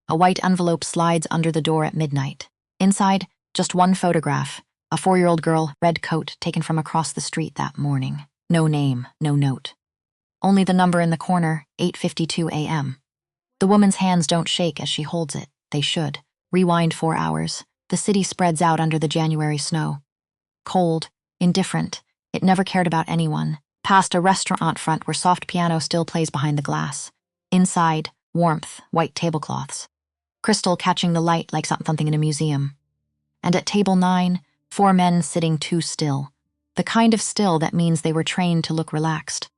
A white envelope slides under the door at midnight. Inside, just one photograph, a 4-year-old girl, red coat, taken from across the street that morning. No name, no note. Only the number in the corner, 8:52 a.m. The woman's hands don't shake as she holds it. They should. Rewind 4 hours. The city spreads out under the January snow. Cold, indifferent, it never cared about anyone. Past a restaurant front where soft piano still plays behind the glass. Inside, warmth, white tablecloths. Crystal catching the light like something in a museum. And at table 9, 4 men sitting too still. The kind of still that means they were trained to look relaxed.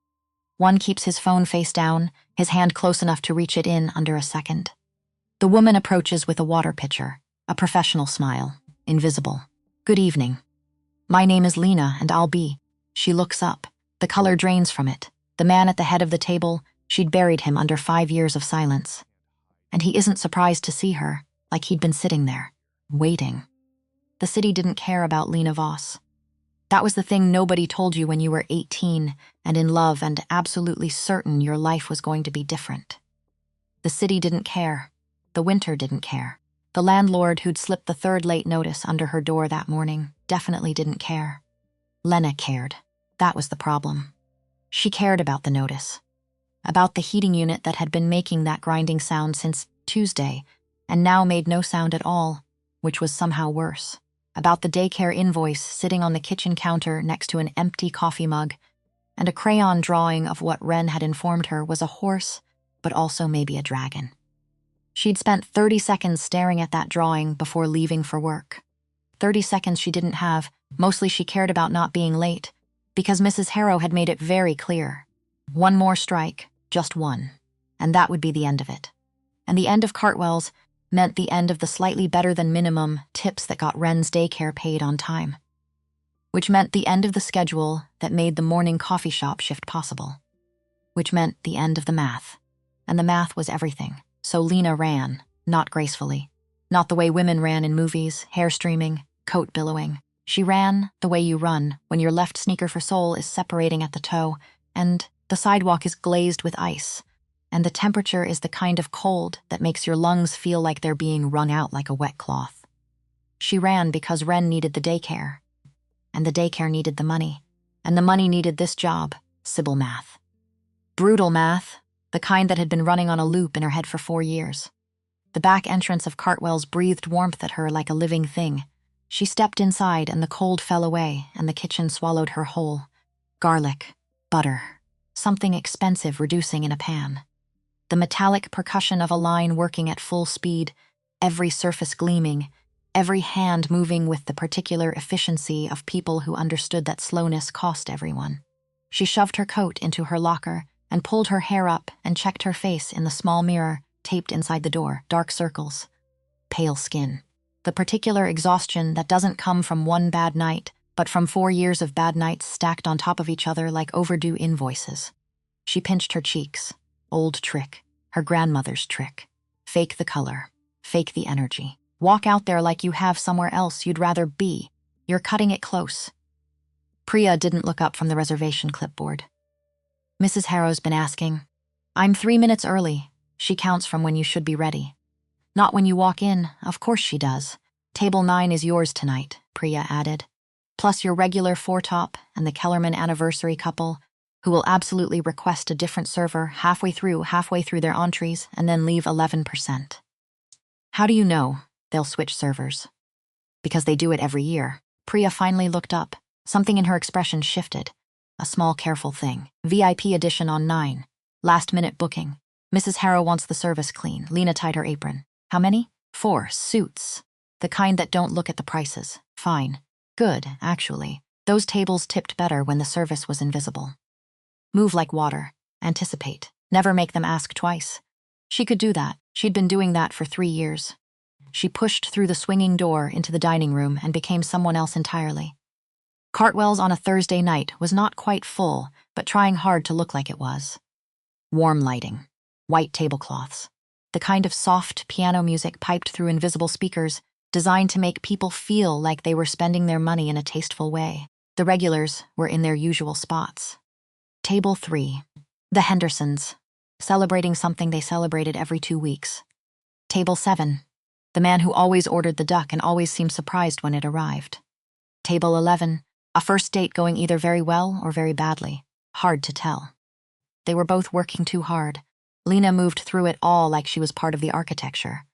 One keeps his phone face down, his hand close enough to reach it in under a second. The woman approaches with a water pitcher, a professional smile, invisible. Good evening. My name is Lena, and I'll be. She looks up. The color drains from it. The man at the head of the table, she'd buried him under 5 years of silence. And he isn't surprised to see her, like he'd been sitting there, waiting. The city didn't care about Lena Voss. That was the thing nobody told you when you were 18 and in love and absolutely certain your life was going to be different. The city didn't care. The winter didn't care. The landlord who'd slipped the 3rd late notice under her door that morning definitely didn't care. Lena cared. That was the problem. She cared about the notice. About the heating unit that had been making that grinding sound since Tuesday and now made no sound at all, which was somehow worse. About the daycare invoice sitting on the kitchen counter next to an empty coffee mug, and a crayon drawing of what Wren had informed her was a horse, but also maybe a dragon. She'd spent 30 seconds staring at that drawing before leaving for work. 30 seconds she didn't have. Mostly she cared about not being late, because Mrs. Harrow had made it very clear. One more strike, just one, and that would be the end of it. And the end of Cartwell's meant the end of the slightly better than minimum tips that got Wren's daycare paid on time. Which meant the end of the schedule that made the morning coffee shop shift possible. Which meant the end of the math. And the math was everything. So Lena ran, not gracefully. Not the way women ran in movies, hair streaming, coat billowing. She ran the way you run when your left sneaker for sole is separating at the toe, and the sidewalk is glazed with ice, and the temperature is the kind of cold that makes your lungs feel like they're being wrung out like a wet cloth. She ran because Wren needed the daycare, and the daycare needed the money, and the money needed this job, Sybil math. Brutal math, the kind that had been running on a loop in her head for 4 years. The back entrance of Cartwell's breathed warmth at her like a living thing. She stepped inside and the cold fell away and the kitchen swallowed her whole. Garlic, butter, something expensive reducing in a pan. The metallic percussion of a line working at full speed, every surface gleaming, every hand moving with the particular efficiency of people who understood that slowness cost everyone. She shoved her coat into her locker and pulled her hair up and checked her face in the small mirror taped inside the door, dark circles, pale skin. The particular exhaustion that doesn't come from one bad night, but from 4 years of bad nights stacked on top of each other like overdue invoices. She pinched her cheeks. Old trick. Her grandmother's trick. Fake the color. Fake the energy. Walk out there like you have somewhere else you'd rather be. You're cutting it close. Priya didn't look up from the reservation clipboard. Mrs. Harrow's been asking. I'm 3 minutes early. She counts from when you should be ready. Not when you walk in, of course she does. Table 9 is yours tonight, Priya added. Plus your regular 4-top and the Kellerman anniversary couple, who will absolutely request a different server halfway through their entrees and then leave 11%. How do you know they'll switch servers? Because they do it every year. Priya finally looked up. Something in her expression shifted. A small, careful thing. VIP edition on 9. Last-minute booking. Mrs. Harrow wants the service clean. Lena tied her apron. How many? 4 suits. The kind that don't look at the prices. Fine. Good, actually. Those tables tipped better when the service was invisible. Move like water. Anticipate. Never make them ask twice. She could do that. She'd been doing that for 3 years. She pushed through the swinging door into the dining room and became someone else entirely. Cartwell's on a Thursday night was not quite full, but trying hard to look like it was. Warm lighting. White tablecloths. The kind of soft piano music piped through invisible speakers designed to make people feel like they were spending their money in a tasteful way. The regulars were in their usual spots. Table 3. The Hendersons, celebrating something they celebrated every 2 weeks. Table 7. The man who always ordered the duck and always seemed surprised when it arrived. Table 11. A first date going either very well or very badly. Hard to tell. They were both working too hard. Lena moved through it all like she was part of the architecture.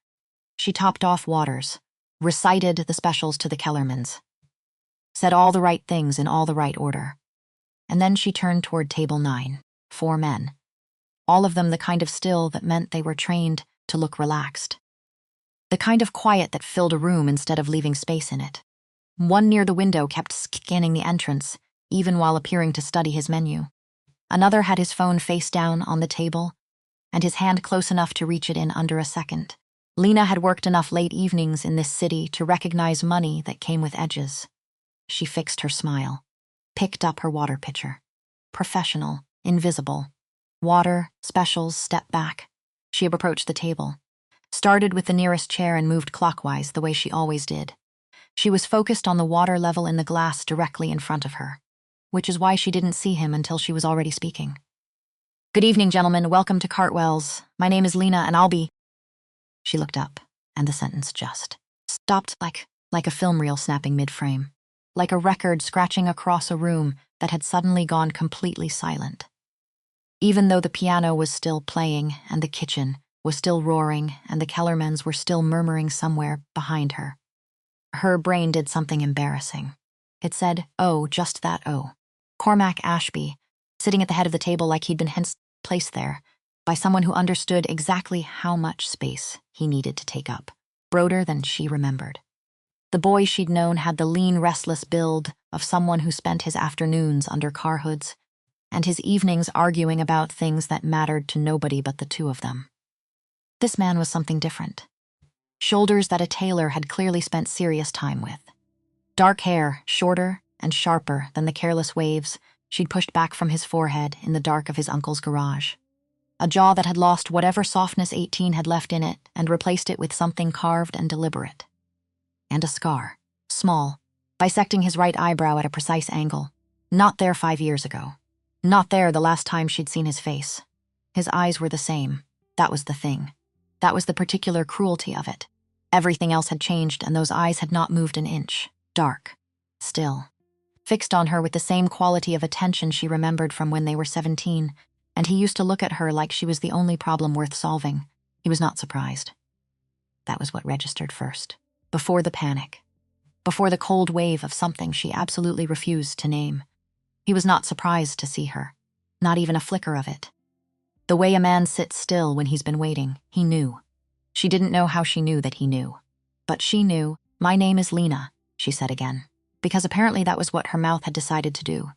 She topped off waters, recited the specials to the Kellermans, said all the right things in all the right order. And then she turned toward table 9, 4 men. All of them the kind of still that meant they were trained to look relaxed. The kind of quiet that filled a room instead of leaving space in it. One near the window kept scanning the entrance, even while appearing to study his menu. Another had his phone face down on the table, and his hand close enough to reach it in under a second. Lena had worked enough late evenings in this city to recognize money that came with edges. She fixed her smile, picked up her water pitcher. Professional, invisible. Water, specials, step back. She approached the table, started with the nearest chair and moved clockwise the way she always did. She was focused on the water level in the glass directly in front of her, which is why she didn't see him until she was already speaking. "Good evening, gentlemen. Welcome to Cartwell's. My name is Lena, and I'll be..." She looked up, and the sentence just stopped like a film reel snapping mid-frame, like a record scratching across a room that had suddenly gone completely silent. Even though the piano was still playing, and the kitchen was still roaring, and the Kellermans were still murmuring somewhere behind her, her brain did something embarrassing. It said, "Oh, just that, oh." Cormac Ashby, sitting at the head of the table like he'd been placed there by someone who understood exactly how much space he needed to take up, broader than she remembered. The boy she'd known had the lean, restless build of someone who spent his afternoons under car hoods and his evenings arguing about things that mattered to nobody but the two of them. This man was something different. Shoulders that a tailor had clearly spent serious time with. Dark hair, shorter and sharper than the careless waves she'd pushed back from his forehead in the dark of his uncle's garage. A jaw that had lost whatever softness 18 had left in it and replaced it with something carved and deliberate. And a scar, small, bisecting his right eyebrow at a precise angle. Not there 5 years ago. Not there the last time she'd seen his face. His eyes were the same. That was the thing. That was the particular cruelty of it. Everything else had changed, and those eyes had not moved an inch. Dark. Still. Fixed on her with the same quality of attention she remembered from when they were 17, and he used to look at her like she was the only problem worth solving. He was not surprised. That was what registered first. Before the panic. Before the cold wave of something she absolutely refused to name. He was not surprised to see her. Not even a flicker of it. The way a man sits still when he's been waiting, he knew. She didn't know how she knew that he knew. But she knew. "My name is Lena," she said again. Because apparently that was what her mouth had decided to do.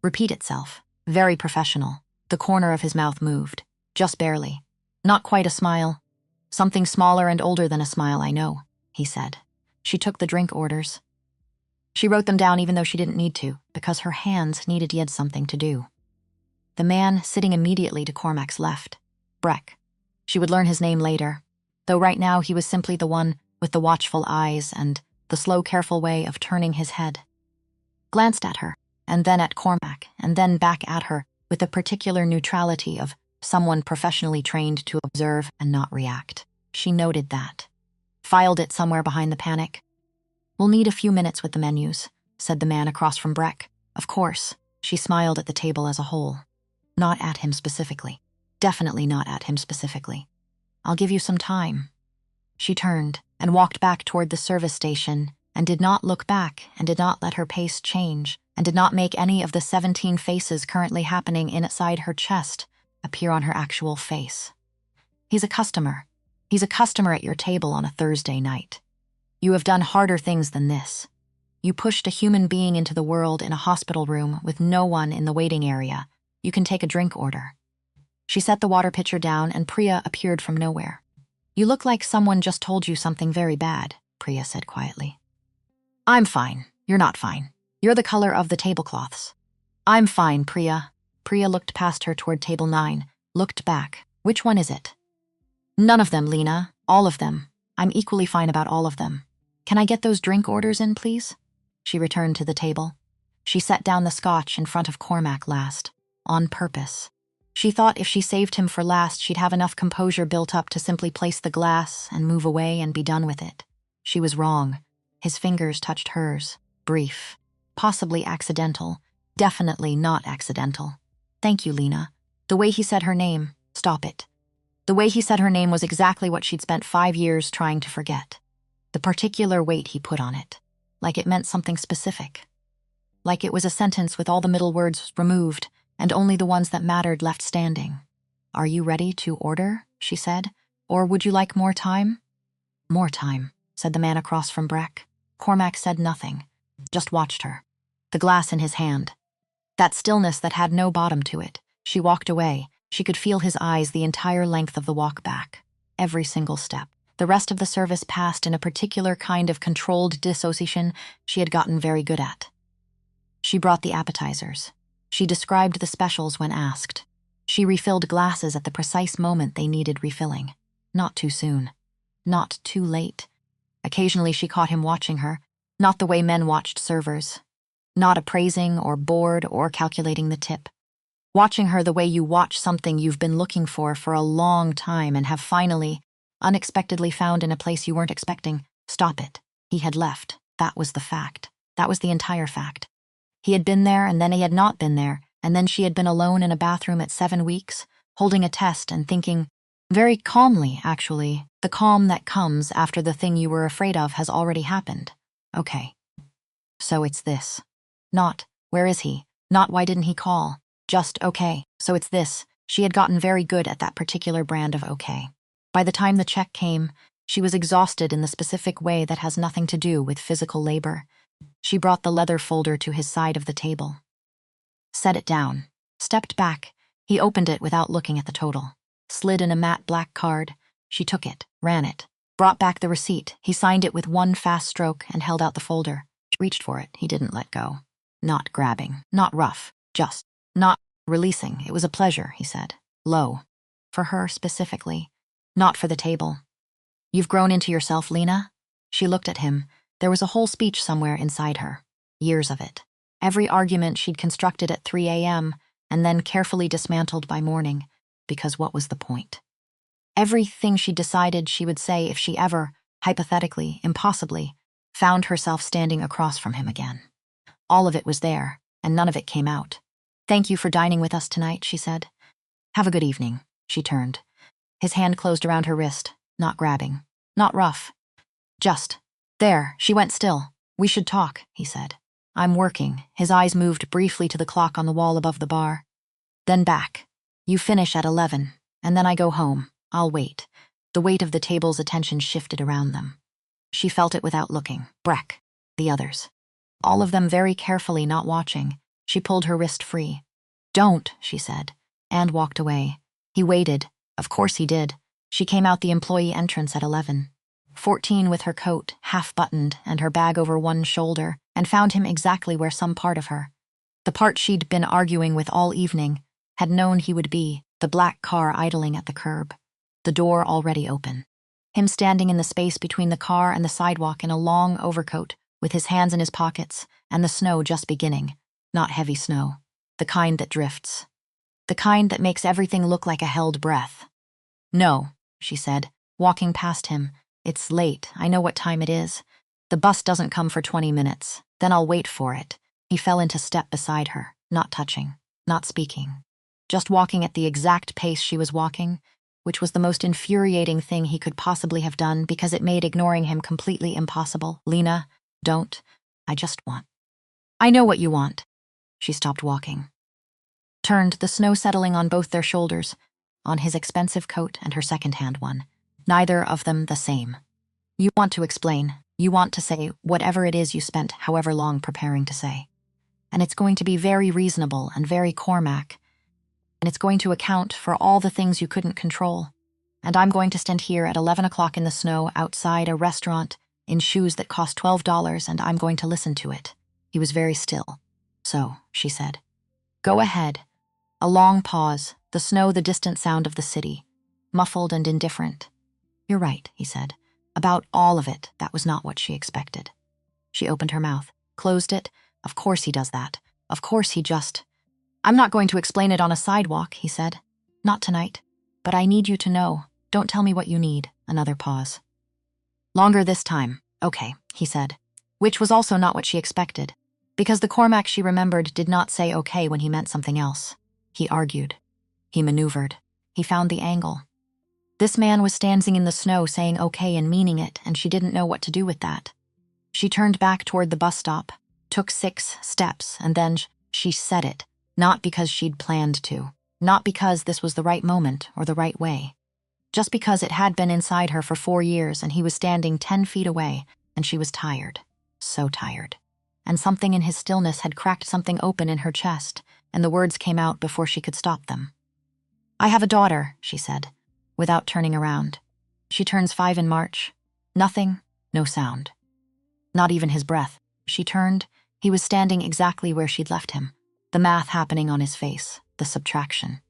Repeat itself. Very professional. The corner of his mouth moved. Just barely. Not quite a smile. "Something smaller and older than a smile, I know," he said. She took the drink orders. She wrote them down even though she didn't need to, because her hands needed yet something to do. The man sitting immediately to Cormac's left. Breck. She would learn his name later, though right now he was simply the one with the watchful eyes and the slow, careful way of turning his head. Glanced at her, and then at Cormac, and then back at her with the particular neutrality of someone professionally trained to observe and not react. She noted that. Filed it somewhere behind the panic. "We'll need a few minutes with the menus," said the man across from Breck. "Of course." She smiled at the table as a whole. Not at him specifically. Definitely not at him specifically. "I'll give you some time." She turned and walked back toward the service station and did not look back and did not let her pace change and did not make any of the 17 faces currently happening inside her chest appear on her actual face. "He's a customer. He's a customer at your table on a Thursday night. You have done harder things than this. You pushed a human being into the world in a hospital room with no one in the waiting area. You can take a drink order." She set the water pitcher down and Priya appeared from nowhere. "You look like someone just told you something very bad," Priya said quietly. "I'm fine. You're not fine. You're the color of the tablecloths." "I'm fine, Priya." Priya looked past her toward table 9, looked back. "Which one is it?" "None of them, Lena. All of them. I'm equally fine about all of them. Can I get those drink orders in, please?" She returned to the table. She set down the scotch in front of Cormac last. On purpose. She thought if she saved him for last, she'd have enough composure built up to simply place the glass and move away and be done with it. She was wrong. His fingers touched hers. Brief. Possibly accidental. Definitely not accidental. Thank you, Lena. The way he said her name, stop it. The way he said her name was exactly what she'd spent 5 years trying to forget. The particular weight he put on it. Like it meant something specific. Like it was a sentence with all the middle words removed and only the ones that mattered left standing. Are you ready to order? She said. Or would you like more time? More time, said the man across from Breck. Cormac said nothing, just watched her. The glass in his hand. That stillness that had no bottom to it. She walked away. She could feel his eyes the entire length of the walk back. Every single step. The rest of the service passed in a particular kind of controlled dissociation she had gotten very good at. She brought the appetizers. She described the specials when asked. She refilled glasses at the precise moment they needed refilling. Not too soon. Not too late. Occasionally she caught him watching her, not the way men watched servers. Not appraising or bored or calculating the tip. Watching her the way you watch something you've been looking for a long time and have finally, unexpectedly found in a place you weren't expecting. Stop it. He had left. That was the fact. That was the entire fact. He had been there, and then he had not been there, and then she had been alone in a bathroom at 7 weeks, holding a test and thinking, very calmly, actually, the calm that comes after the thing you were afraid of has already happened. Okay. So it's this. Not, where is he? Not, why didn't he call? Just, okay, so it's this. She had gotten very good at that particular brand of okay. By the time the check came, she was exhausted in the specific way that has nothing to do with physical labor. She brought the leather folder to his side of the table. Set it down. Stepped back. He opened it without looking at the total. Slid in a matte black card. She took it, ran it, brought back the receipt. He signed it with one fast stroke and held out the folder. She reached for it. He didn't let go. Not grabbing. Not rough. Just. Not releasing. It was a pleasure, he said. Low. For her, specifically. Not for the table. You've grown into yourself, Lena? She looked at him. There was a whole speech somewhere inside her. Years of it. Every argument she'd constructed at 3 a.m. and then carefully dismantled by morning. Because what was the point? Everything she decided she would say if she ever, hypothetically, impossibly, found herself standing across from him again. All of it was there, and none of it came out. Thank you for dining with us tonight, she said. Have a good evening, she turned. His hand closed around her wrist, not grabbing, not rough. Just. There, she went still. We should talk, he said. I'm working. His eyes moved briefly to the clock on the wall above the bar. Then back. You finish at 11, and then I go home. I'll wait. The weight of the table's attention shifted around them. She felt it without looking. Breck. The others. All of them very carefully, not watching. She pulled her wrist free. Don't, she said, and walked away. He waited. Of course he did. She came out the employee entrance at 11. 14 with her coat, half-buttoned, and her bag over one shoulder, and found him exactly where some part of her, the part she'd been arguing with all evening, had known he would be, the black car idling at the curb, the door already open. Him standing in the space between the car and the sidewalk in a long overcoat, with his hands in his pockets, and the snow just beginning. Not heavy snow. The kind that drifts. The kind that makes everything look like a held breath. No, she said, walking past him. It's late. I know what time it is. The bus doesn't come for 20 minutes. Then I'll wait for it. He fell into step beside her, not touching, not speaking. Just walking at the exact pace she was walking, which was the most infuriating thing he could possibly have done because it made ignoring him completely impossible. Lena, don't. I just want. I know what you want. She stopped walking. Turned, the snow settling on both their shoulders, on his expensive coat and her second-hand one. Neither of them the same. You want to explain. You want to say whatever it is you spent however long preparing to say. And it's going to be very reasonable and very Cormac. And it's going to account for all the things you couldn't control. And I'm going to stand here at 11 o'clock in the snow outside a restaurant in shoes that cost $12, and I'm going to listen to it. He was very still. So, she said. Go ahead. A long pause, the snow the distant sound of the city, muffled and indifferent. You're right, he said. About all of it, that was not what she expected. She opened her mouth, closed it. Of course he does that. Of course he just... I'm not going to explain it on a sidewalk, he said. Not tonight. But I need you to know. Don't tell me what you need. Another pause. Longer this time. Okay, he said. Which was also not what she expected. Because the Cormac she remembered did not say okay when he meant something else. He argued. He maneuvered. He found the angle. This man was standing in the snow saying okay and meaning it, and she didn't know what to do with that. She turned back toward the bus stop, took 6 steps, and then she said it, not because she'd planned to, not because this was the right moment or the right way. Just because it had been inside her for 4 years and he was standing 10 feet away, and she was tired, so tired. And something in his stillness had cracked something open in her chest, and the words came out before she could stop them. I have a daughter, she said, without turning around. She turns 5 in March. Nothing, no sound. Not even his breath. She turned. He was standing exactly where she'd left him, the math happening on his face, the subtraction.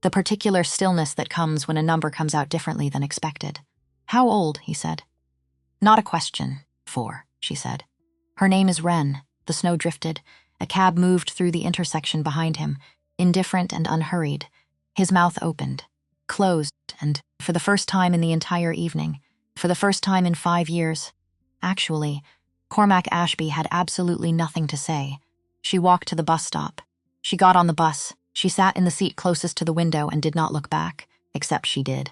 The particular stillness that comes when a number comes out differently than expected. How old, he said. Not a question. 4, she said. Her name is Wren. The snow drifted. A cab moved through the intersection behind him, indifferent and unhurried. His mouth opened, closed, and, for the first time in the entire evening, for the first time in 5 years, actually, Cormac Ashby had absolutely nothing to say. She walked to the bus stop. She got on the bus. She sat in the seat closest to the window and did not look back, except she did.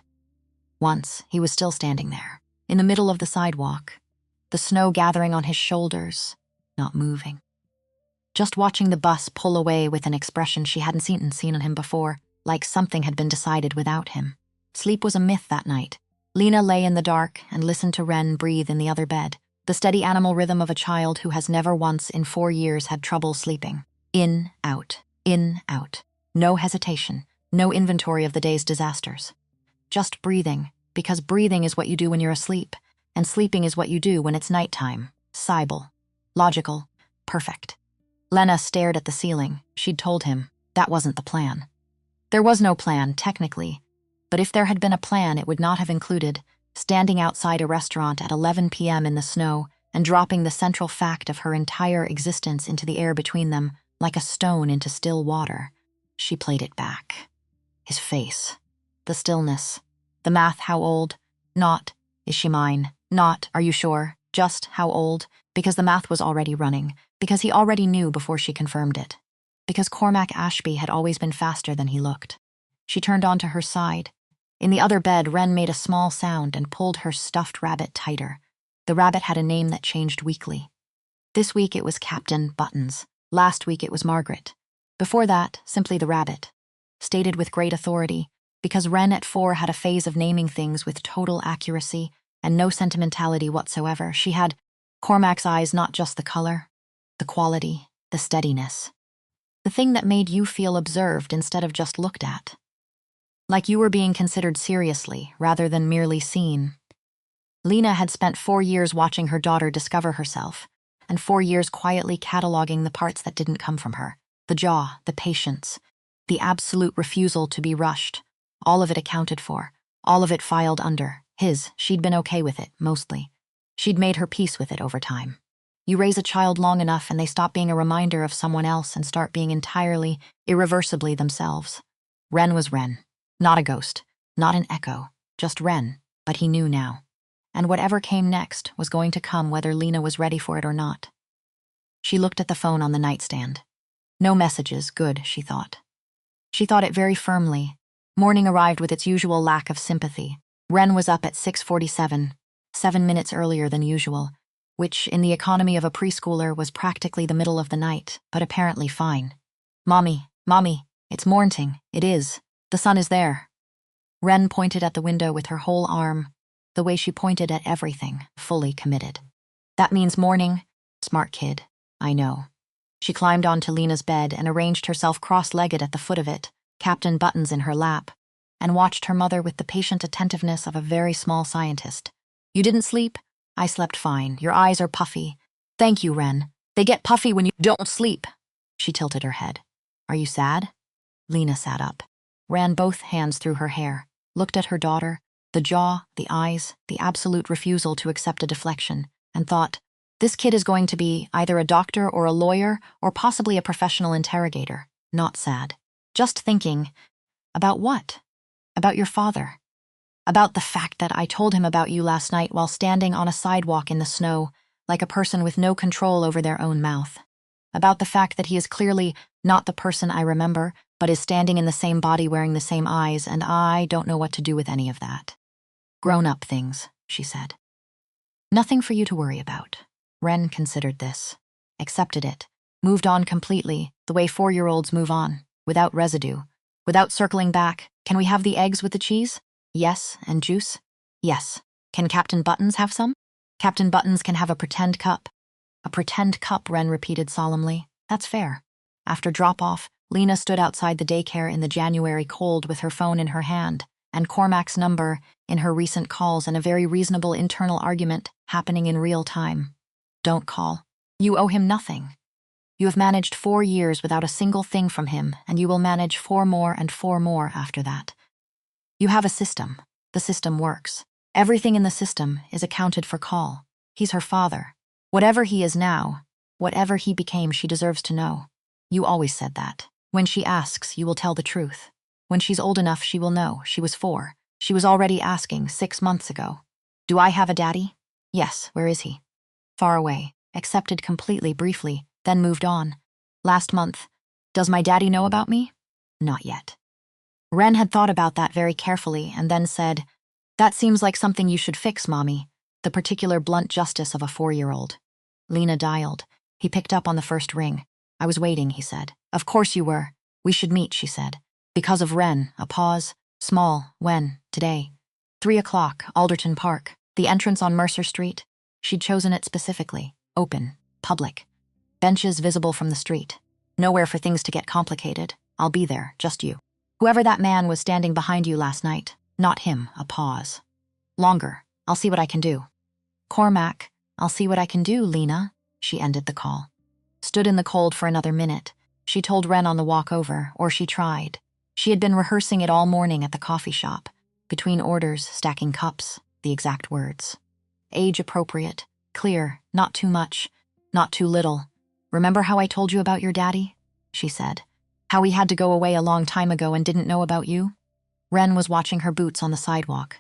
Once, he was still standing there, in the middle of the sidewalk, the snow gathering on his shoulders, not moving. Just watching the bus pull away with an expression she hadn't seen on him before, like something had been decided without him. Sleep was a myth that night. Lena lay in the dark and listened to Wren breathe in the other bed, the steady animal rhythm of a child who has never once in 4 years had trouble sleeping. In, out, in, out. No hesitation, no inventory of the day's disasters. Just breathing, because breathing is what you do when you're asleep, and sleeping is what you do when it's nighttime. Cybele. Logical. Perfect. Lena stared at the ceiling. She'd told him that wasn't the plan. There was no plan, technically, but if there had been a plan, it would not have included standing outside a restaurant at 11 p.m. in the snow and dropping the central fact of her entire existence into the air between them, like a stone into still water. She played it back. His face. The stillness. The math, how old? Not, is she mine? Not, are you sure? Just, how old? Because the math was already running. Because he already knew before she confirmed it. Because Cormac Ashby had always been faster than he looked. She turned onto her side. In the other bed, Wren made a small sound and pulled her stuffed rabbit tighter. The rabbit had a name that changed weekly. This week it was Captain Buttons. Last week it was Margaret. Before that, simply the rabbit. Stated with great authority, because Wren at 4 had a phase of naming things with total accuracy and no sentimentality whatsoever. She had Cormac's eyes, not just the color, the quality, the steadiness. The thing that made you feel observed instead of just looked at. Like you were being considered seriously, rather than merely seen. Lena had spent 4 years watching her daughter discover herself, and 4 years quietly cataloging the parts that didn't come from her. The jaw, the patience, the absolute refusal to be rushed. All of it accounted for, all of it filed under. She'd been okay with it, mostly. She'd made her peace with it over time. You raise a child long enough and they stop being a reminder of someone else and start being entirely, irreversibly themselves. Wren was Wren. Not a ghost, not an echo, just Wren, but he knew now. And whatever came next was going to come whether Lena was ready for it or not. She looked at the phone on the nightstand. No messages, good, she thought. She thought it very firmly. Morning arrived with its usual lack of sympathy. Wren was up at 6:47, 7 minutes earlier than usual, which, in the economy of a preschooler, was practically the middle of the night, but apparently fine. Mommy, it's morning, it is. The sun is there. Wren pointed at the window with her whole arm, the way she pointed at everything, fully committed. That means morning. Smart kid. I know. She climbed onto Lena's bed and arranged herself cross-legged at the foot of it, Captain Buttons in her lap, and watched her mother with the patient attentiveness of a very small scientist. You didn't sleep? I slept fine. Your eyes are puffy. Thank you, Wren. They get puffy when you don't sleep. She tilted her head. Are you sad? Lena sat up, ran both hands through her hair, looked at her daughter, the jaw, the eyes, the absolute refusal to accept a deflection, and thought, this kid is going to be either a doctor or a lawyer or possibly a professional interrogator. not sad. Just thinking. About what? About your father. About the fact that I told him about you last night while standing on a sidewalk in the snow, like a person with no control over their own mouth. About the fact that he is clearly not the person I remember, but is standing in the same body wearing the same eyes, and I don't know what to do with any of that. Grown-up things, she said. Nothing for you to worry about. Ren considered this, accepted it, moved on completely, the way 4-year-olds move on, without residue, without circling back. Can we have the eggs with the cheese? Yes, and juice? Yes. Can Captain Buttons have some? Captain Buttons can have a pretend cup. A pretend cup, Ren repeated solemnly. That's fair. After drop-off, Lena stood outside the daycare in the January cold with her phone in her hand, and Cormac's number in her recent calls, and a very reasonable internal argument happening in real time. Don't call. You owe him nothing. You have managed 4 years without a single thing from him, and you will manage 4 more and 4 more after that. You have a system. The system works. Everything in the system is accounted for. Call. He's her father. Whatever he is now, whatever he became, she deserves to know. You always said that. When she asks, you will tell the truth. When she's old enough, she will know. She was 4. She was already asking 6 months ago. Do I have a daddy? Yes. Where is he? Far away. Accepted completely, briefly, then moved on. Last month. Does my daddy know about me? Not yet. Ren had thought about that very carefully and then said, That seems like something you should fix, Mommy. The particular blunt justice of a 4-year-old. Lena dialed. He picked up on the first ring. I was waiting, he said. Of course you were. We should meet, she said. Because of Ren. A pause. Small. When? Today. 3 o'clock, Alderton Park. The entrance on Mercer Street. She'd chosen it specifically. Open. Public. Benches visible from the street. Nowhere for things to get complicated. I'll be there, just you. Whoever that man was standing behind you last night. Not him. A pause. Longer. I'll see what I can do. Cormac. I'll see what I can do, Lena. She ended the call. Stood in the cold for another minute. She told Ren on the walk over, or she tried. She had been rehearsing it all morning at the coffee shop. Between orders, stacking cups, the exact words. Age appropriate, clear, not too much, not too little. Remember how I told you about your daddy? She said. How he had to go away a long time ago and didn't know about you? Ren was watching her boots on the sidewalk,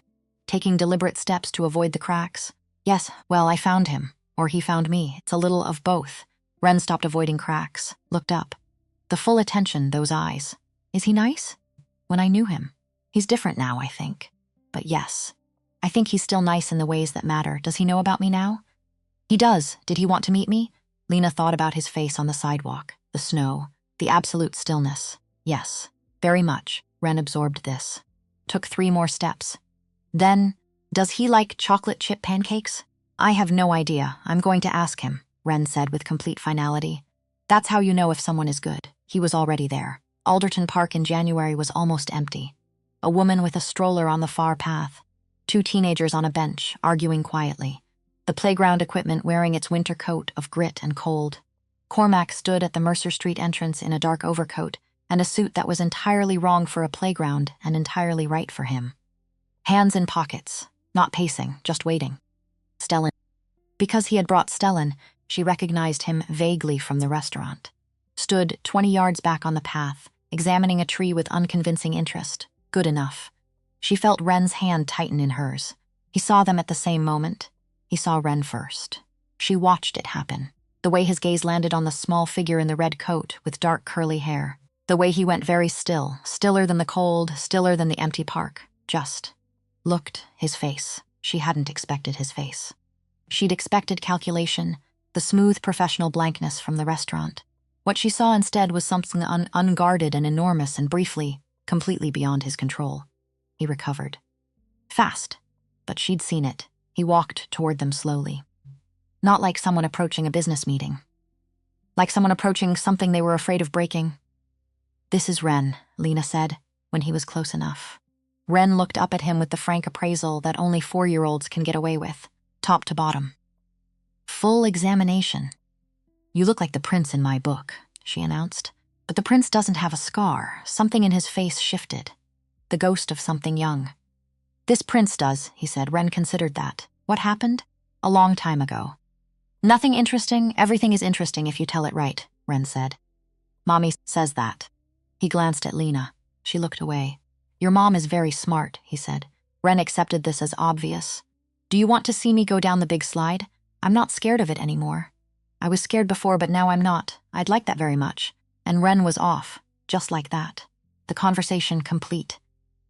taking deliberate steps to avoid the cracks. Yes, well, I found him. Or he found me. It's a little of both. Ren stopped avoiding cracks, looked up. The full attention, those eyes. Is he nice? When I knew him. He's different now, I think. But yes. I think he's still nice in the ways that matter. Does he know about me now? He does. Did he want to meet me? Lena thought about his face on the sidewalk, the snow, the absolute stillness. Yes, very much. Ren absorbed this. Took 3 more steps. Then, does he like chocolate chip pancakes? I have no idea. I'm going to ask him, Ren said with complete finality. That's how you know if someone is good. He was already there. Alderton Park in January was almost empty. A woman with a stroller on the far path. 2 teenagers on a bench, arguing quietly. The playground equipment wearing its winter coat of grit and cold. Cormac stood at the Mercer Street entrance in a dark overcoat and a suit that was entirely wrong for a playground and entirely right for him. Hands in pockets, not pacing, just waiting. Stellan. Because he had brought Stellan, she recognized him vaguely from the restaurant. Stood 20 yards back on the path, examining a tree with unconvincing interest. Good enough. She felt Ren's hand tighten in hers. He saw them at the same moment. He saw Ren first. She watched it happen. The way his gaze landed on the small figure in the red coat with dark curly hair. The way he went very still, stiller than the cold, stiller than the empty park. Just looked, his face. She hadn't expected his face. She'd expected calculation, the smooth professional blankness from the restaurant. What she saw instead was something unguarded and enormous and briefly, completely beyond his control. He recovered. Fast, but she'd seen it. He walked toward them slowly. Not like someone approaching a business meeting. Like someone approaching something they were afraid of breaking. This is Ren, Lena said, when he was close enough. Ren looked up at him with the frank appraisal that only 4-year-olds can get away with, top to bottom. Full examination. You look like the prince in my book, she announced. But the prince doesn't have a scar. Something in his face shifted. The ghost of something young. This prince does, he said. Ren considered that. What happened? A long time ago. Nothing interesting. Everything is interesting if you tell it right, Ren said. Mommy says that. He glanced at Lena. She looked away. Your mom is very smart, he said. Ren accepted this as obvious. Do you want to see me go down the big slide? I'm not scared of it anymore. I was scared before, but now I'm not. I'd like that very much. And Ren was off, just like that. The conversation complete.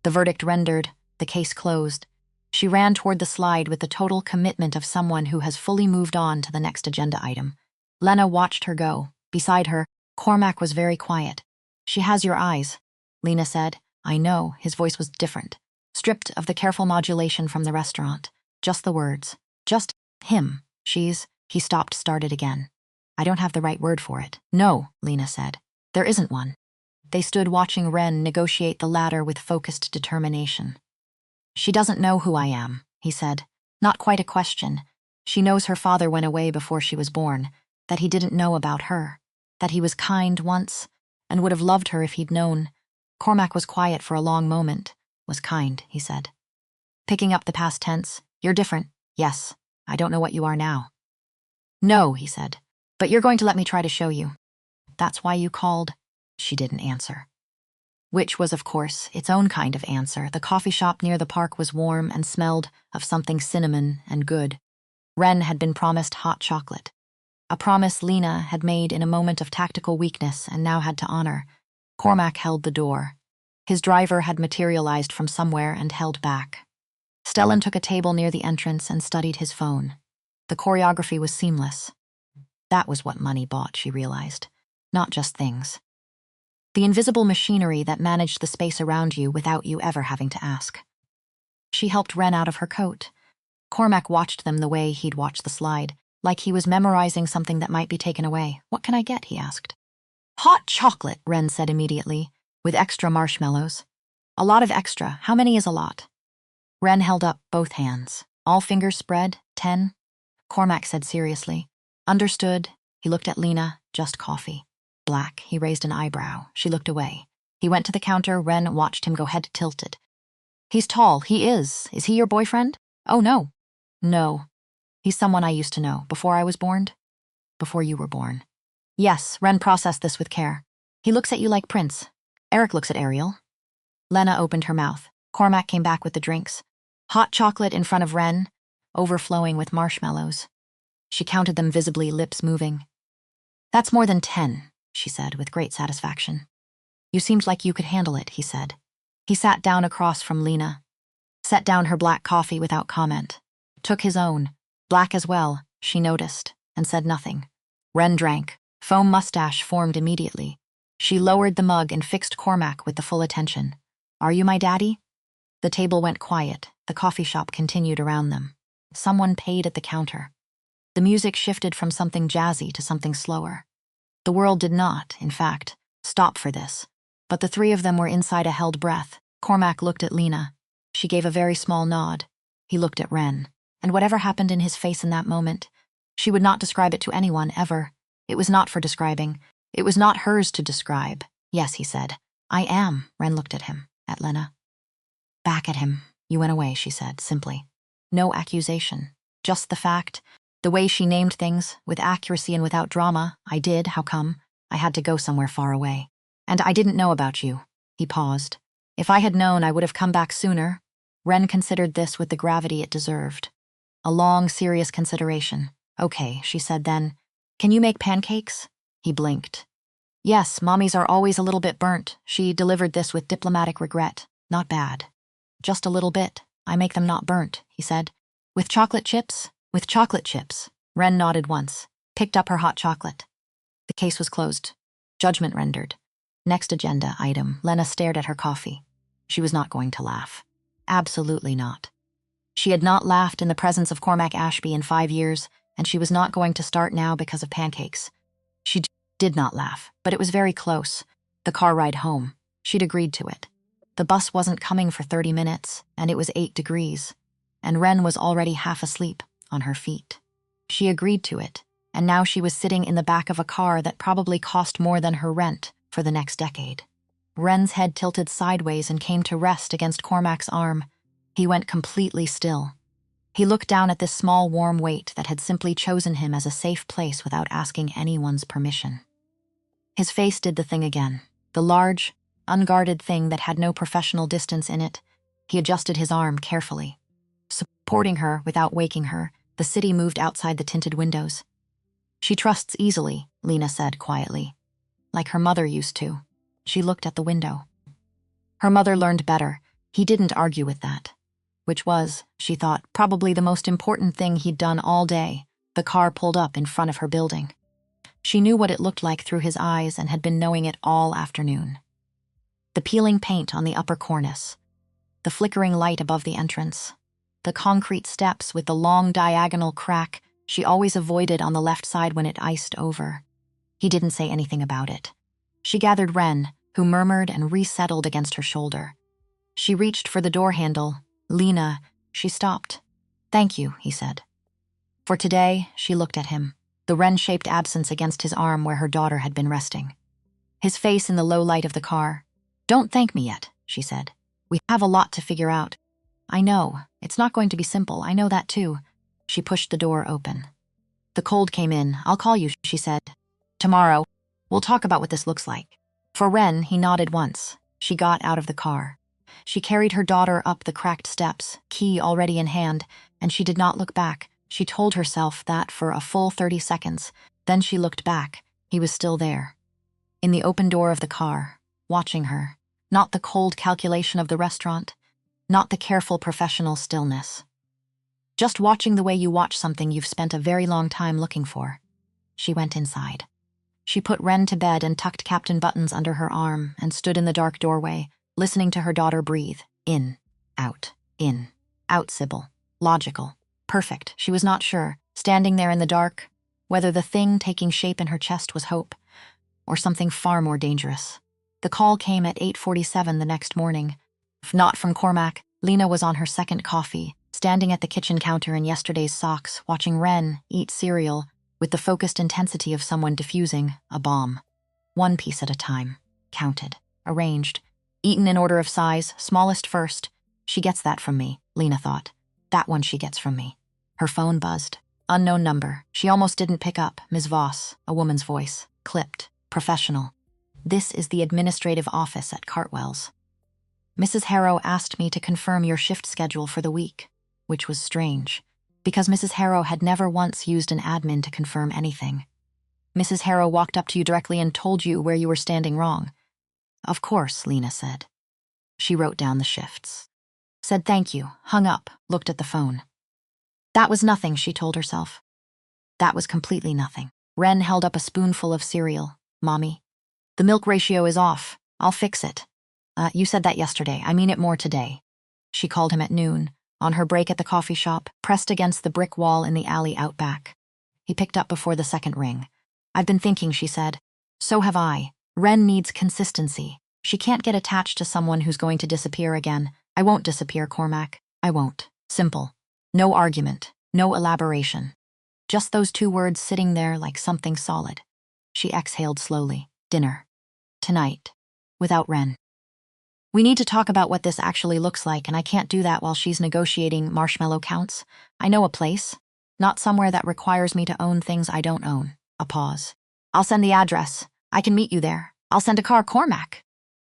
The verdict rendered, the case closed. She ran toward the slide with the total commitment of someone who has fully moved on to the next agenda item. Lena watched her go. Beside her, Cormac was very quiet. She has your eyes, Lena said. I know, his voice was different, stripped of the careful modulation from the restaurant. Just the words. Just him. He stopped, started again. I don't have the right word for it. No, Lena said. There isn't one. They stood watching Ren negotiate the ladder with focused determination. She doesn't know who I am, he said. Not quite a question. She knows her father went away before she was born, that he didn't know about her, that he was kind once, and would have loved her if he'd known. Cormac was quiet for a long moment. Was kind, he said. Picking up the past tense. You're different. Yes. I don't know what you are now. No, he said. But you're going to let me try to show you. That's why you called. She didn't answer. Which was, of course, its own kind of answer. The coffee shop near the park was warm and smelled of something cinnamon and good. Ren had been promised hot chocolate. A promise Lena had made in a moment of tactical weakness and now had to honor. Cormac held the door. His driver had materialized from somewhere and held back. Stellan took a table near the entrance and studied his phone. The choreography was seamless. That was what money bought, she realized. Not just things. The invisible machinery that managed the space around you without you ever having to ask. She helped Ren out of her coat. Cormac watched them the way he'd watched the slide, like he was memorizing something that might be taken away. What can I get, he asked. Hot chocolate, Ren said immediately, with extra marshmallows. A lot of extra. How many is a lot? Ren held up both hands. All fingers spread, 10. Cormac said seriously. Understood. He looked at Lena. Just coffee. Black. He raised an eyebrow. She looked away. He went to the counter. Ren watched him go head tilted. He's tall. He is. Is he your boyfriend? Oh, no. No. He's someone I used to know. Before I was born? Before you were born. Yes, Ren processed this with care. He looks at you like Prince. Eric looks at Ariel. Lena opened her mouth. Cormac came back with the drinks. Hot chocolate in front of Ren, overflowing with marshmallows. She counted them visibly, lips moving. That's more than 10, she said with great satisfaction. You seemed like you could handle it, he said. He sat down across from Lena, set down her black coffee without comment, took his own, black as well, she noticed, and said nothing. Ren drank. Foam mustache formed immediately. She lowered the mug and fixed Cormac with the full attention. Are you my daddy? The table went quiet. The coffee shop continued around them. Someone paid at the counter. The music shifted from something jazzy to something slower. The world did not, in fact, stop for this. But the three of them were inside a held breath. Cormac looked at Lena. She gave a very small nod. He looked at Ren. And whatever happened in his face in that moment, she would not describe it to anyone, ever. It was not for describing. It was not hers to describe. Yes, he said. I am. Ren looked at him, at Lena. Back at him. You went away, she said, simply. No accusation. Just the fact. The way she named things, with accuracy and without drama. I did, how come? I had to go somewhere far away. And I didn't know about you. He paused. If I had known, I would have come back sooner. Ren considered this with the gravity it deserved. A long, serious consideration. Okay, she said then. Can you make pancakes? He blinked. Yes, mommies are always a little bit burnt. She delivered this with diplomatic regret. Not bad. Just a little bit. I make them not burnt, he said. With chocolate chips? With chocolate chips. Ren nodded once, picked up her hot chocolate. The case was closed. Judgment rendered. Next agenda item. Lena stared at her coffee. She was not going to laugh. Absolutely not. She had not laughed in the presence of Cormac Ashby in 5 years, and she was not going to start now because of pancakes. She did not laugh, but it was very close. The car ride home. She'd agreed to it. The bus wasn't coming for 30 minutes, and it was 8 degrees, and Ren was already half asleep, on her feet. She agreed to it, and now she was sitting in the back of a car that probably cost more than her rent for the next decade. Ren's head tilted sideways and came to rest against Cormac's arm. He went completely still. He looked down at this small, warm weight that had simply chosen him as a safe place without asking anyone's permission. His face did the thing again. The large, unguarded thing that had no professional distance in it. He adjusted his arm carefully. Supporting her without waking her, the city moved outside the tinted windows. She trusts easily, Lena said quietly. Like her mother used to. She looked at the window. Her mother learned better. He didn't argue with that. Which was, she thought, probably the most important thing he'd done all day. The car pulled up in front of her building. She knew what it looked like through his eyes and had been knowing it all afternoon. The peeling paint on the upper cornice. The flickering light above the entrance. The concrete steps with the long diagonal crack she always avoided on the left side when it iced over. He didn't say anything about it. She gathered Ren, who murmured and resettled against her shoulder. She reached for the door handle. Lena, she stopped. Thank you, he said. For today, she looked at him, the Ren-shaped absence against his arm where her daughter had been resting. His face in the low light of the car. Don't thank me yet, she said. We have a lot to figure out. I know. It's not going to be simple. I know that too. She pushed the door open. The cold came in. I'll call you, she said. Tomorrow. We'll talk about what this looks like. For Ren, he nodded once. She got out of the car. She carried her daughter up the cracked steps, key already in hand, and she did not look back. She told herself that for a full 30 seconds. Then she looked back. He was still there. In the open door of the car, watching her. Not the cold calculation of the restaurant. Not the careful professional stillness. Just watching the way you watch something you've spent a very long time looking for. She went inside. She put Ren to bed and tucked Captain Buttons under her arm and stood in the dark doorway, listening to her daughter breathe. In, out, Sybil. Logical. Perfect. She was not sure, standing there in the dark, whether the thing taking shape in her chest was hope, or something far more dangerous. The call came at 8:47 the next morning. If not from Cormac, Lena was on her second coffee, standing at the kitchen counter in yesterday's socks, watching Ren eat cereal with the focused intensity of someone diffusing a bomb. One piece at a time. Counted. Arranged. Eaten in order of size, smallest first. She gets that from me, Lena thought. That one she gets from me. Her phone buzzed. Unknown number. She almost didn't pick up. Ms. Voss, a woman's voice. Clipped. Professional. This is the administrative office at Cartwell's. Mrs. Harrow asked me to confirm your shift schedule for the week, which was strange, because Mrs. Harrow had never once used an admin to confirm anything. Mrs. Harrow walked up to you directly and told you where you were standing wrong. Of course, Lena said. She wrote down the shifts. Said thank you, hung up, looked at the phone. That was nothing, she told herself. That was completely nothing. Ren held up a spoonful of cereal. Mommy. The milk ratio is off. I'll fix it. You said that yesterday. I mean it more today. She called him at noon, on her break at the coffee shop, pressed against the brick wall in the alley out back. He picked up before the second ring. I've been thinking, she said. So have I. Ren needs consistency. She can't get attached to someone who's going to disappear again. I won't disappear, Cormac. I won't. Simple. No argument. No elaboration. Just those two words sitting there like something solid. She exhaled slowly. Dinner. Tonight. Without Ren. We need to talk about what this actually looks like, and I can't do that while she's negotiating marshmallow counts. I know a place. Not somewhere that requires me to own things I don't own. A pause. I'll send the address. I can meet you there. I'll send a car, Cormac.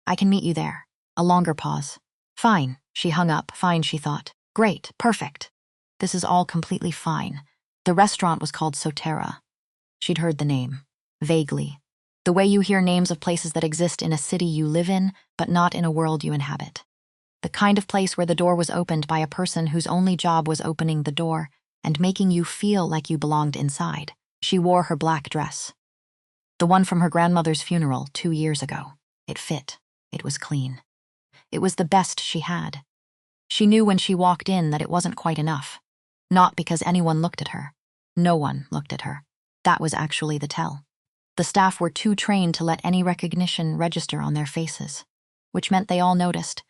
I can meet you there. A longer pause. Fine. She hung up. Fine, she thought. Great. Perfect. This is all completely fine. The restaurant was called Sotera. She'd heard the name. Vaguely. The way you hear names of places that exist in a city you live in, but not in a world you inhabit. The kind of place where the door was opened by a person whose only job was opening the door and making you feel like you belonged inside. She wore her black dress. The one from her grandmother's funeral 2 years ago. It fit. It was clean. It was the best she had. She knew when she walked in that it wasn't quite enough. Not because anyone looked at her. No one looked at her. That was actually the tell. The staff were too trained to let any recognition register on their faces, which meant they all noticed,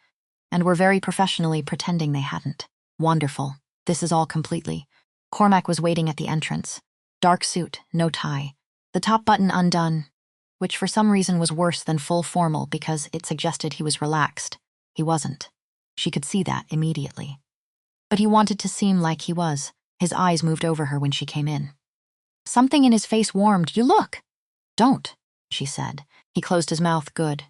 and were very professionally pretending they hadn't. Wonderful. This is all completely. Cormac was waiting at the entrance. Dark suit, no tie. The top button undone, which for some reason was worse than full formal because it suggested he was relaxed. He wasn't. She could see that immediately. But he wanted to seem like he was. His eyes moved over her when she came in. Something in his face warmed. You look. Don't, she said. He closed his mouth. Good.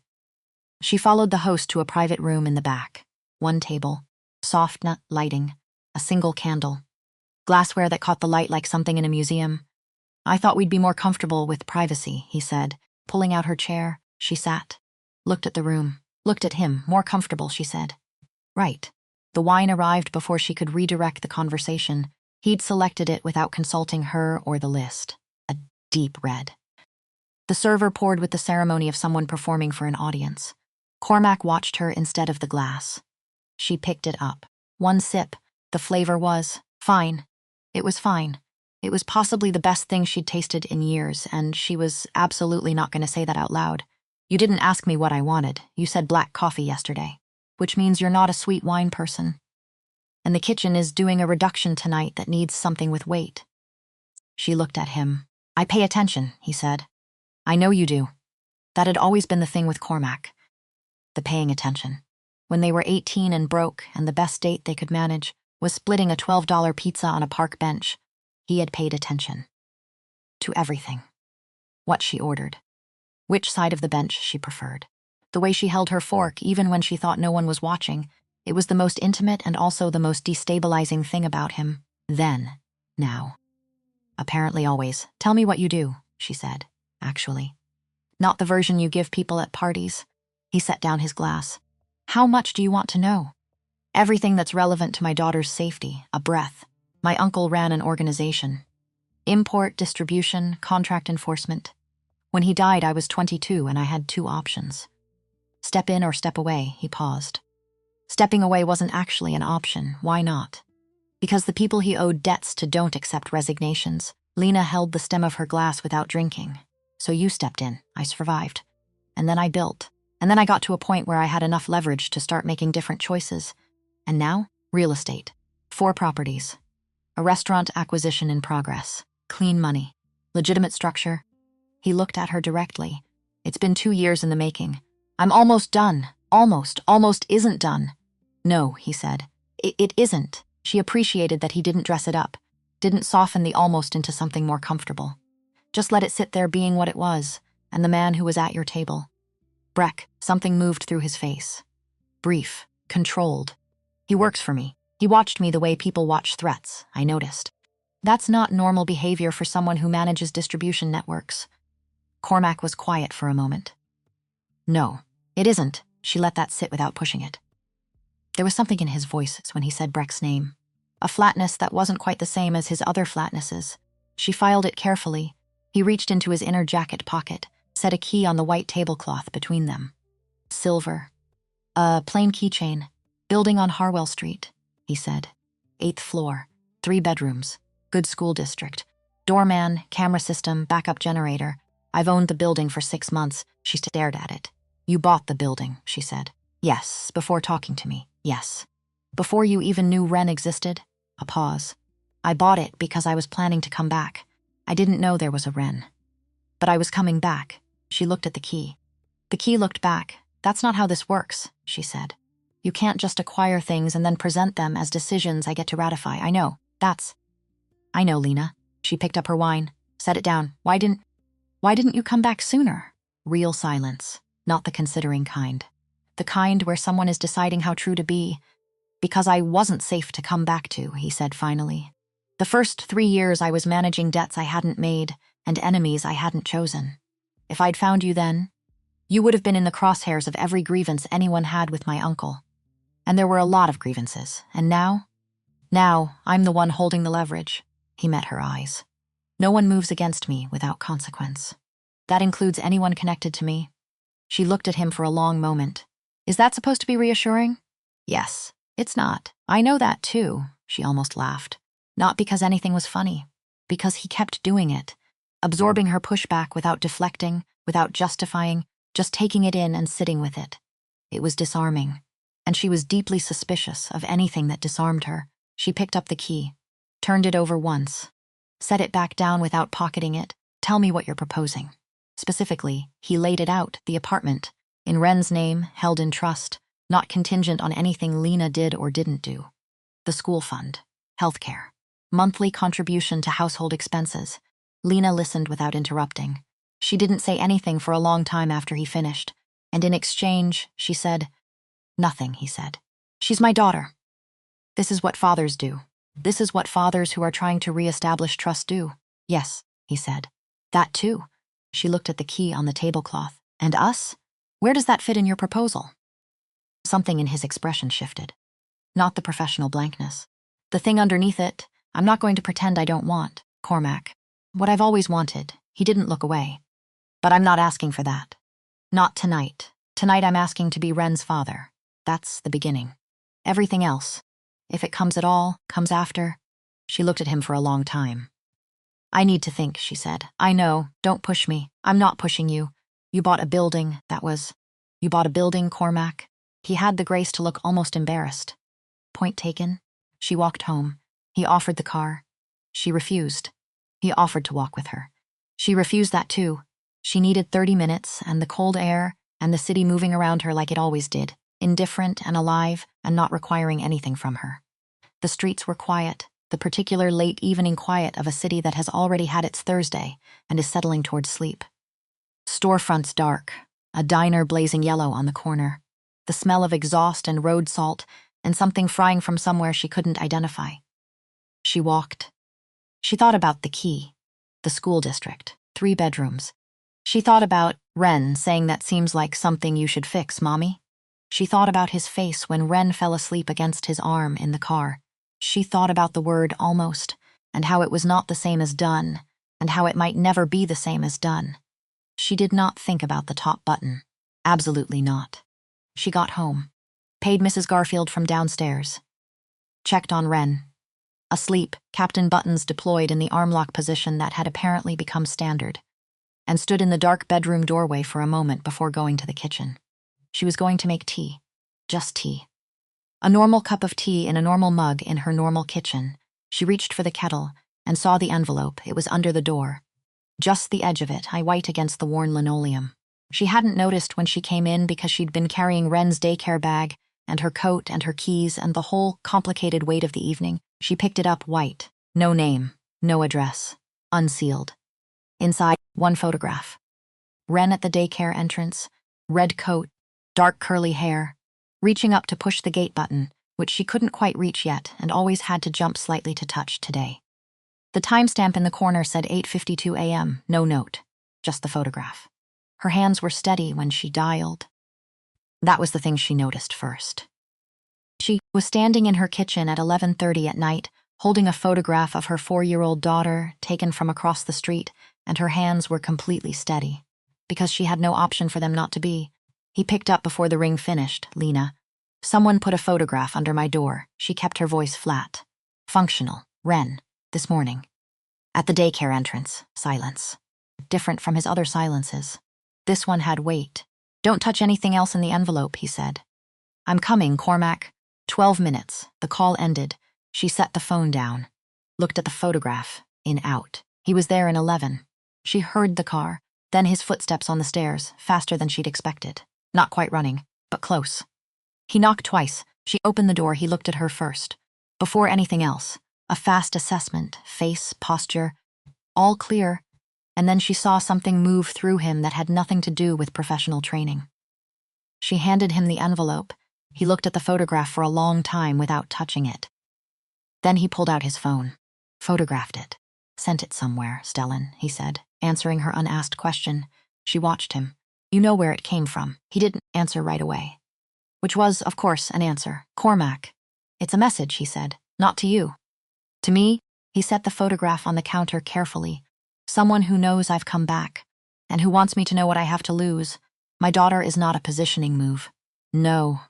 She followed the host to a private room in the back. One table, soft nut lighting, a single candle, glassware that caught the light like something in a museum. I thought we'd be more comfortable with privacy, he said. Pulling out her chair, she sat, looked at the room, looked at him, more comfortable, she said. Right. The wine arrived before she could redirect the conversation. He'd selected it without consulting her or the list. A deep red. The server poured with the ceremony of someone performing for an audience. Cormac watched her instead of the glass. She picked it up. One sip. The flavor was fine. It was fine. It was possibly the best thing she'd tasted in years, and she was absolutely not going to say that out loud. You didn't ask me what I wanted. You said black coffee yesterday, which means you're not a sweet wine person. And the kitchen is doing a reduction tonight that needs something with weight. She looked at him. I pay attention, he said. I know you do. That had always been the thing with Cormac. The paying attention. When they were 18 and broke, and the best date they could manage was splitting a $12 pizza on a park bench, he had paid attention. To everything. What she ordered. Which side of the bench she preferred. The way she held her fork, even when she thought no one was watching. It was the most intimate and also the most destabilizing thing about him. Then. Now. Apparently always. Tell me what you do, she said. Actually. Not the version you give people at parties. He set down his glass. How much do you want to know? Everything that's relevant to my daughter's safety, a breath. My uncle ran an organization. Import, distribution, contract enforcement. When he died, I was 22 and I had two options. Step in or step away, he paused. Stepping away wasn't actually an option. Why not? Because the people he owed debts to don't accept resignations. Lena held the stem of her glass without drinking. So you stepped in. I survived. And then I built. And then I got to a point where I had enough leverage to start making different choices. And now, real estate. 4 properties. A restaurant acquisition in progress. Clean money. Legitimate structure. He looked at her directly. It's been 2 years in the making. I'm almost done. Almost isn't done. No, he said. It isn't. She appreciated that he didn't dress it up. Didn't soften the almost into something more comfortable. Just let it sit there being what it was, and the man who was at your table. Breck, something moved through his face. Brief, controlled. He works for me. He watched me the way people watch threats, I noticed. That's not normal behavior for someone who manages distribution networks. Cormac was quiet for a moment. No, it isn't. She let that sit without pushing it. There was something in his voice when he said Breck's name. A flatness that wasn't quite the same as his other flatnesses. She filed it carefully. He reached into his inner jacket pocket, set a key on the white tablecloth between them. Silver. A plain keychain. Building on Harwell Street, he said. 8th floor. 3 bedrooms. Good school district. Doorman, camera system, backup generator. I've owned the building for 6 months. She stared at it. You bought the building, she said. Yes, before talking to me. Yes. Before you even knew Wren existed? A pause. I bought it because I was planning to come back. I didn't know there was a Wren. But I was coming back. She looked at the key. The key looked back. That's not how this works, she said. You can't just acquire things and then present them as decisions I get to ratify. I know. I know, Lena. She picked up her wine, set it down. Why didn't you come back sooner? Real silence, not the considering kind. The kind where someone is deciding how true to be. Because I wasn't safe to come back to, he said finally. The first 3 years I was managing debts I hadn't made and enemies I hadn't chosen. If I'd found you then, you would have been in the crosshairs of every grievance anyone had with my uncle. And there were a lot of grievances. And now? Now, I'm the one holding the leverage. He met her eyes. No one moves against me without consequence. That includes anyone connected to me. She looked at him for a long moment. Is that supposed to be reassuring? Yes, it's not. I know that too, she almost laughed. Not because anything was funny. Because he kept doing it. Absorbing her pushback without deflecting, without justifying, just taking it in and sitting with it. It was disarming. And she was deeply suspicious of anything that disarmed her. She picked up the key, turned it over once, set it back down without pocketing it. Tell me what you're proposing. Specifically, he laid it out, the apartment, in Wren's name, held in trust, not contingent on anything Lena did or didn't do. The school fund, healthcare, monthly contribution to household expenses. Lena listened without interrupting. She didn't say anything for a long time after he finished, And in exchange, she said, "Nothing," he said. "She's my daughter. This is what fathers do. This is what fathers who are trying to re-establish trust do." "Yes," he said. "That too." She looked at the key on the tablecloth. "And us? Where does that fit in your proposal?" Something in his expression shifted. Not the professional blankness. The thing underneath it, "I'm not going to pretend I don't want, Cormac. What I've always wanted." He didn't look away. "But I'm not asking for that. Not tonight. Tonight I'm asking to be Ren's father. That's the beginning. Everything else, if it comes at all, comes after." She looked at him for a long time. "I need to think," she said. "I know, don't push me. I'm not pushing you. You bought a building, You bought a building, Cormac." He had the grace to look almost embarrassed. Point taken. She walked home. He offered the car. She refused. He offered to walk with her. She refused that too. She needed 30 minutes, and the cold air, and the city moving around her like it always did, indifferent and alive and not requiring anything from her. The streets were quiet, the particular late evening quiet of a city that has already had its Thursday and is settling towards sleep. Storefronts dark, a diner blazing yellow on the corner, the smell of exhaust and road salt, and something frying from somewhere she couldn't identify. She walked. She thought about the key, the school district, 3 bedrooms. She thought about Ren saying that seems like something you should fix, Mommy. She thought about his face when Ren fell asleep against his arm in the car. She thought about the word almost, and how it was not the same as done, and how it might never be the same as done. She did not think about the top button. Absolutely not. She got home, paid Mrs. Garfield from downstairs, checked on Ren. Asleep, Captain Buttons deployed in the armlock position that had apparently become standard, and stood in the dark bedroom doorway for a moment before going to the kitchen. She was going to make tea. Just tea. A normal cup of tea in a normal mug in her normal kitchen. She reached for the kettle and saw the envelope. It was under the door. Just the edge of it, white against the worn linoleum. She hadn't noticed when she came in because she'd been carrying Ren's daycare bag and her coat and her keys and the whole complicated weight of the evening. She picked it up white. No name, no address, unsealed. Inside, 1 photograph. Ren at the daycare entrance, red coat, dark curly hair, reaching up to push the gate button, which she couldn't quite reach yet and always had to jump slightly to touch today. The timestamp in the corner said 8:52 a.m., no note, just the photograph. Her hands were steady when she dialed. That was the thing she noticed first. She was standing in her kitchen at 11:30 at night, holding a photograph of her 4-year-old daughter taken from across the street, and her hands were completely steady, because she had no option for them not to be. He picked up before the ring finished. "Lena, someone put a photograph under my door." She kept her voice flat. "Functional. Ren. This morning. At the daycare entrance." Silence. Different from his other silences. This one had weight. "Don't touch anything else in the envelope," he said. "I'm coming, Cormac." 12 minutes. The call ended. She set the phone down. Looked at the photograph. In out. He was there in 11. She heard the car, then his footsteps on the stairs, faster than she'd expected. Not quite running, but close. He knocked twice. She opened the door. He looked at her first. Before anything else, a fast assessment, face, posture, all clear, and then she saw something move through him that had nothing to do with professional training. She handed him the envelope. He looked at the photograph for a long time without touching it. Then he pulled out his phone, photographed it. "Sent it somewhere, Stellan," he said, answering her unasked question. She watched him. "You know where it came from." He didn't answer right away. Which was, of course, an answer. "Cormac. It's a message," he said. "Not to you." "To me?" He set the photograph on the counter carefully. "Someone who knows I've come back, and who wants me to know what I have to lose. My daughter is not a positioning move." "No."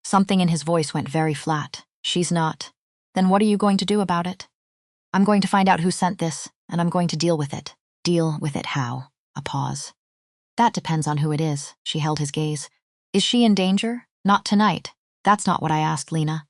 Something in his voice went very flat. "She's not." "Then what are you going to do about it?" "I'm going to find out who sent this, and I'm going to deal with it." "Deal with it how?" A pause. "That depends on who it is." She held his gaze. "Is she in danger?" "Not tonight." "That's not what I asked, Lena."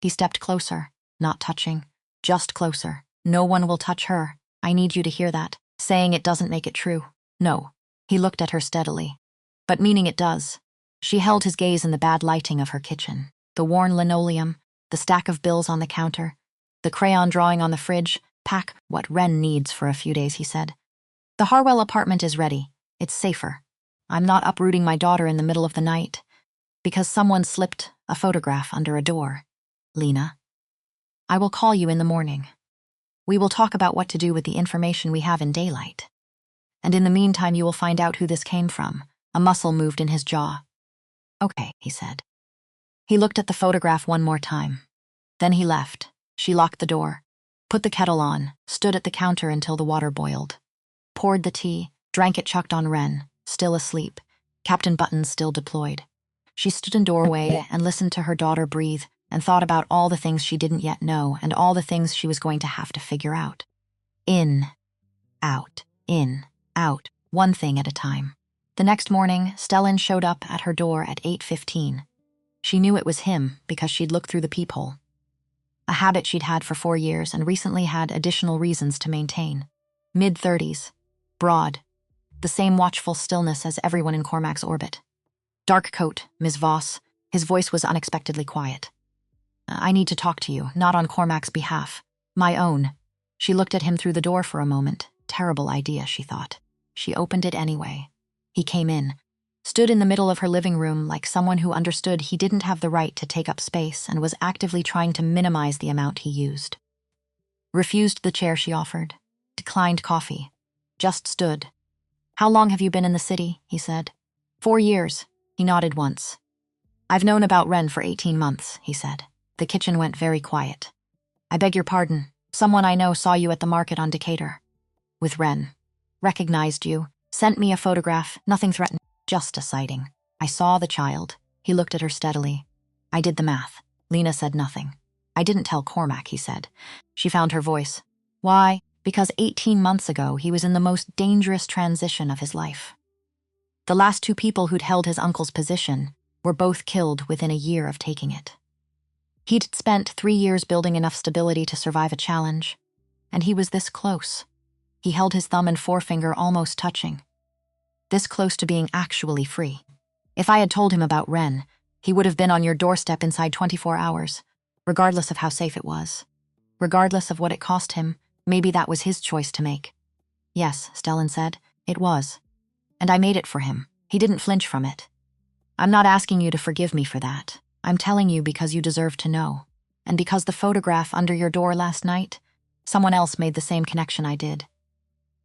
He stepped closer, not touching, just closer. "No one will touch her. I need you to hear that. Saying it doesn't make it true." "No." He looked at her steadily. "But meaning it does." She held his gaze in the bad lighting of her kitchen. The worn linoleum, the stack of bills on the counter, the crayon drawing on the fridge. "Pack what Ren needs for a few days," he said. "The Harwell apartment is ready. It's safer." I'm not uprooting my daughter in the middle of the night. Because someone slipped a photograph under a door. Lena. I will call you in the morning. We will talk about what to do with the information we have in daylight. And in the meantime, you will find out who this came from. A muscle moved in his jaw. Okay, he said. He looked at the photograph one more time. Then he left. She locked the door, put the kettle on, stood at the counter until the water boiled, poured the tea, drank it, chucked on Wren, still asleep, Captain Buttons still deployed. She stood in doorway and listened to her daughter breathe and thought about all the things she didn't yet know and all the things she was going to have to figure out. In, out, one thing at a time. The next morning, Stellan showed up at her door at 8:15. She knew it was him because she'd looked through the peephole. A habit she'd had for 4 years and recently had additional reasons to maintain. Mid-30s, broad, the same watchful stillness as everyone in Cormac's orbit. Dark coat, Ms. Voss. His voice was unexpectedly quiet. I need to talk to you, not on Cormac's behalf. My own. She looked at him through the door for a moment. Terrible idea, she thought. She opened it anyway. He came in, stood in the middle of her living room like someone who understood he didn't have the right to take up space and was actively trying to minimize the amount he used. Refused the chair she offered. Declined coffee. Just stood. How long have you been in the city? He said. 4 years. He nodded once. I've known about Wren for 18 months, he said. The kitchen went very quiet. I beg your pardon. Someone I know saw you at the market on Decatur. With Wren. Recognized you. Sent me a photograph. Nothing threatened. Just a sighting. I saw the child. He looked at her steadily. I did the math. Lena said nothing. I didn't tell Cormac, he said. She found her voice. Why? Because 18 months ago, he was in the most dangerous transition of his life. The last 2 people who'd held his uncle's position were both killed within a year of taking it. He'd spent 3 years building enough stability to survive a challenge, and he was this close. He held his thumb and forefinger almost touching. This close to being actually free. If I had told him about Wren, he would have been on your doorstep inside 24 hours, regardless of how safe it was. Regardless of what it cost him, maybe that was his choice to make. Yes, Stellan said, it was. And I made it for him. He didn't flinch from it. I'm not asking you to forgive me for that. I'm telling you because you deserve to know. And because the photograph under your door last night, someone else made the same connection I did.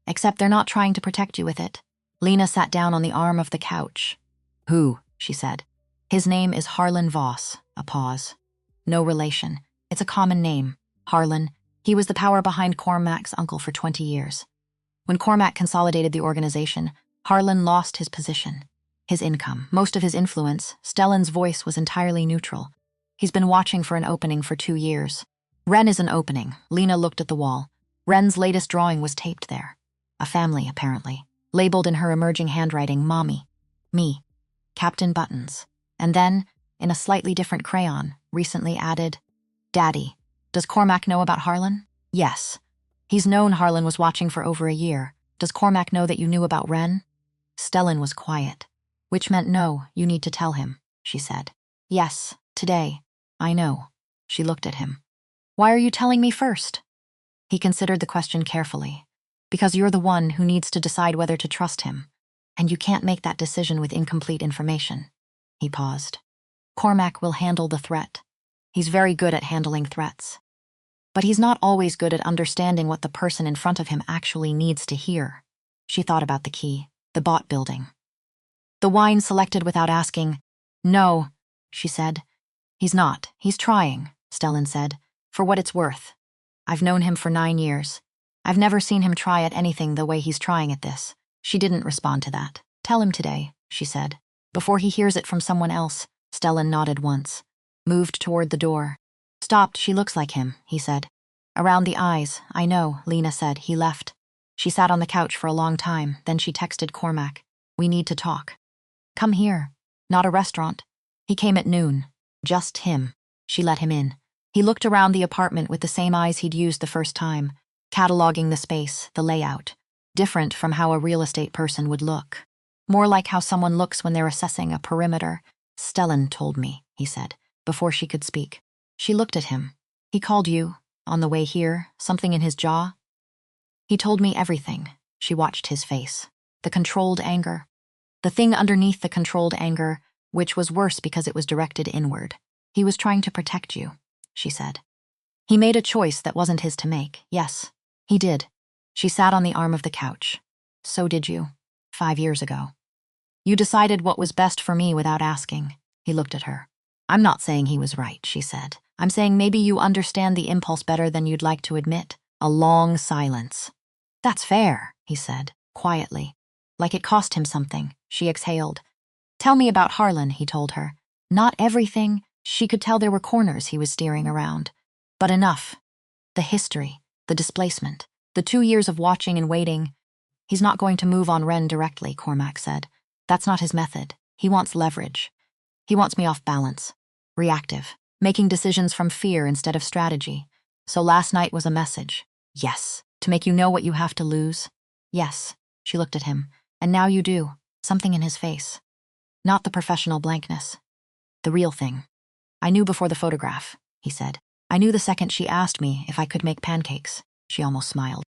Except they're not trying to protect you with it. Lena sat down on the arm of the couch. Who? She said. His name is Harlan Voss. A pause. No relation. It's a common name. Harlan. He was the power behind Cormac's uncle for 20 years. When Cormac consolidated the organization, Harlan lost his position. His income, most of his influence. Stellan's voice was entirely neutral. He's been watching for an opening for 2 years. Wren is an opening. Lena looked at the wall. Wren's latest drawing was taped there. A family, apparently. Labeled in her emerging handwriting, Mommy. Me. Captain Buttons. And then, in a slightly different crayon, recently added, Daddy. Does Cormac know about Harlan? Yes. He's known Harlan was watching for over a year. Does Cormac know that you knew about Wren? Stellan was quiet. Which meant no, you need to tell him, she said. Yes, today. I know. She looked at him. Why are you telling me first? He considered the question carefully. Because you're the one who needs to decide whether to trust him. And you can't make that decision with incomplete information. He paused. Cormac will handle the threat. He's very good at handling threats. But he's not always good at understanding what the person in front of him actually needs to hear. She thought about the key, the bot building. The wine selected without asking. No, she said. He's not. He's trying, Stellan said, for what it's worth. I've known him for 9 years. I've never seen him try at anything the way he's trying at this. She didn't respond to that. Tell him today, she said. Before he hears it from someone else. Stellan nodded once. Moved toward the door. Stopped, she looks like him, he said. Around the eyes, I know, Lena said. He left. She sat on the couch for a long time, then she texted Cormac. We need to talk. Come here. Not a restaurant. He came at noon. Just him. She let him in. He looked around the apartment with the same eyes he'd used the first time, cataloging the space, the layout, different from how a real estate person would look. More like how someone looks when they're assessing a perimeter. Stellan told me, he said, before she could speak. She looked at him. He called you, on the way here, something in his jaw? He told me everything. She watched his face. The controlled anger. The thing underneath the controlled anger, which was worse because it was directed inward. He was trying to protect you, she said. He made a choice that wasn't his to make. Yes, he did. She sat on the arm of the couch. So did you, 5 years ago. You decided what was best for me without asking. He looked at her. I'm not saying he was right, she said. I'm saying maybe you understand the impulse better than you'd like to admit. A long silence. That's fair, he said, quietly. Like it cost him something, she exhaled. Tell me about Harlan, he told her. Not everything. She could tell there were corners he was steering around. But enough. The history, the displacement, the 2 years of watching and waiting. He's not going to move on Ren directly, Cormac said. That's not his method. He wants leverage. He wants me off balance, reactive, making decisions from fear instead of strategy. So last night was a message. Yes. To make you know what you have to lose? Yes. She looked at him. And now you do. Something in his face. Not the professional blankness. The real thing. I knew before the photograph, he said. I knew the second she asked me if I could make pancakes. She almost smiled.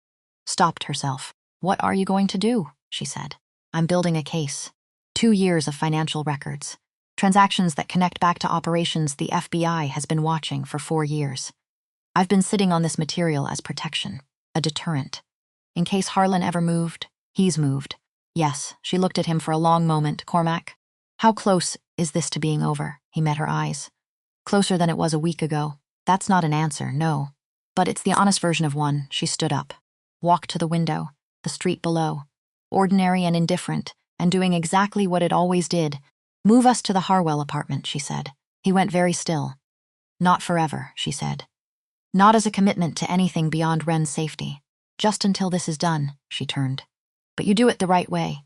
Stopped herself. What are you going to do? She said. I'm building a case. 2 years of financial records. Transactions that connect back to operations the FBI has been watching for 4 years. I've been sitting on this material as protection, a deterrent. In case Harlan ever moved, he's moved. Yes, she looked at him for a long moment. Cormac, how close is this to being over? He met her eyes. Closer than it was a week ago. That's not an answer, no. But it's the honest version of one. She stood up, walked to the window, the street below, ordinary and indifferent, and doing exactly what it always did. Move us to the Harwell apartment, she said. He went very still. Not forever, she said. Not as a commitment to anything beyond Ren's safety. Just until this is done, she turned. But you do it the right way.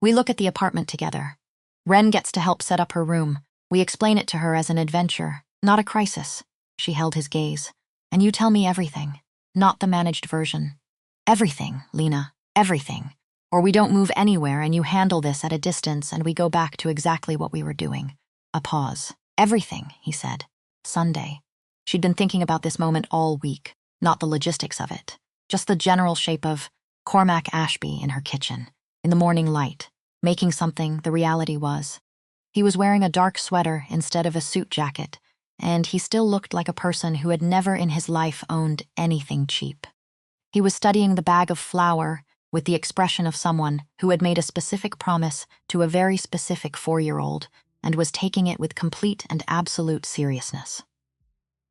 We look at the apartment together. Ren gets to help set up her room. We explain it to her as an adventure, not a crisis. She held his gaze. And you tell me everything, not the managed version. Everything, Lena, everything. Or we don't move anywhere and you handle this at a distance and we go back to exactly what we were doing. A pause. Everything, he said. Sunday. She'd been thinking about this moment all week, not the logistics of it, just the general shape of Cormac Ashby in her kitchen, in the morning light, making something the reality was. He was wearing a dark sweater instead of a suit jacket, and he still looked like a person who had never in his life owned anything cheap. He was studying the bag of flour with the expression of someone who had made a specific promise to a very specific 4-year-old and was taking it with complete and absolute seriousness.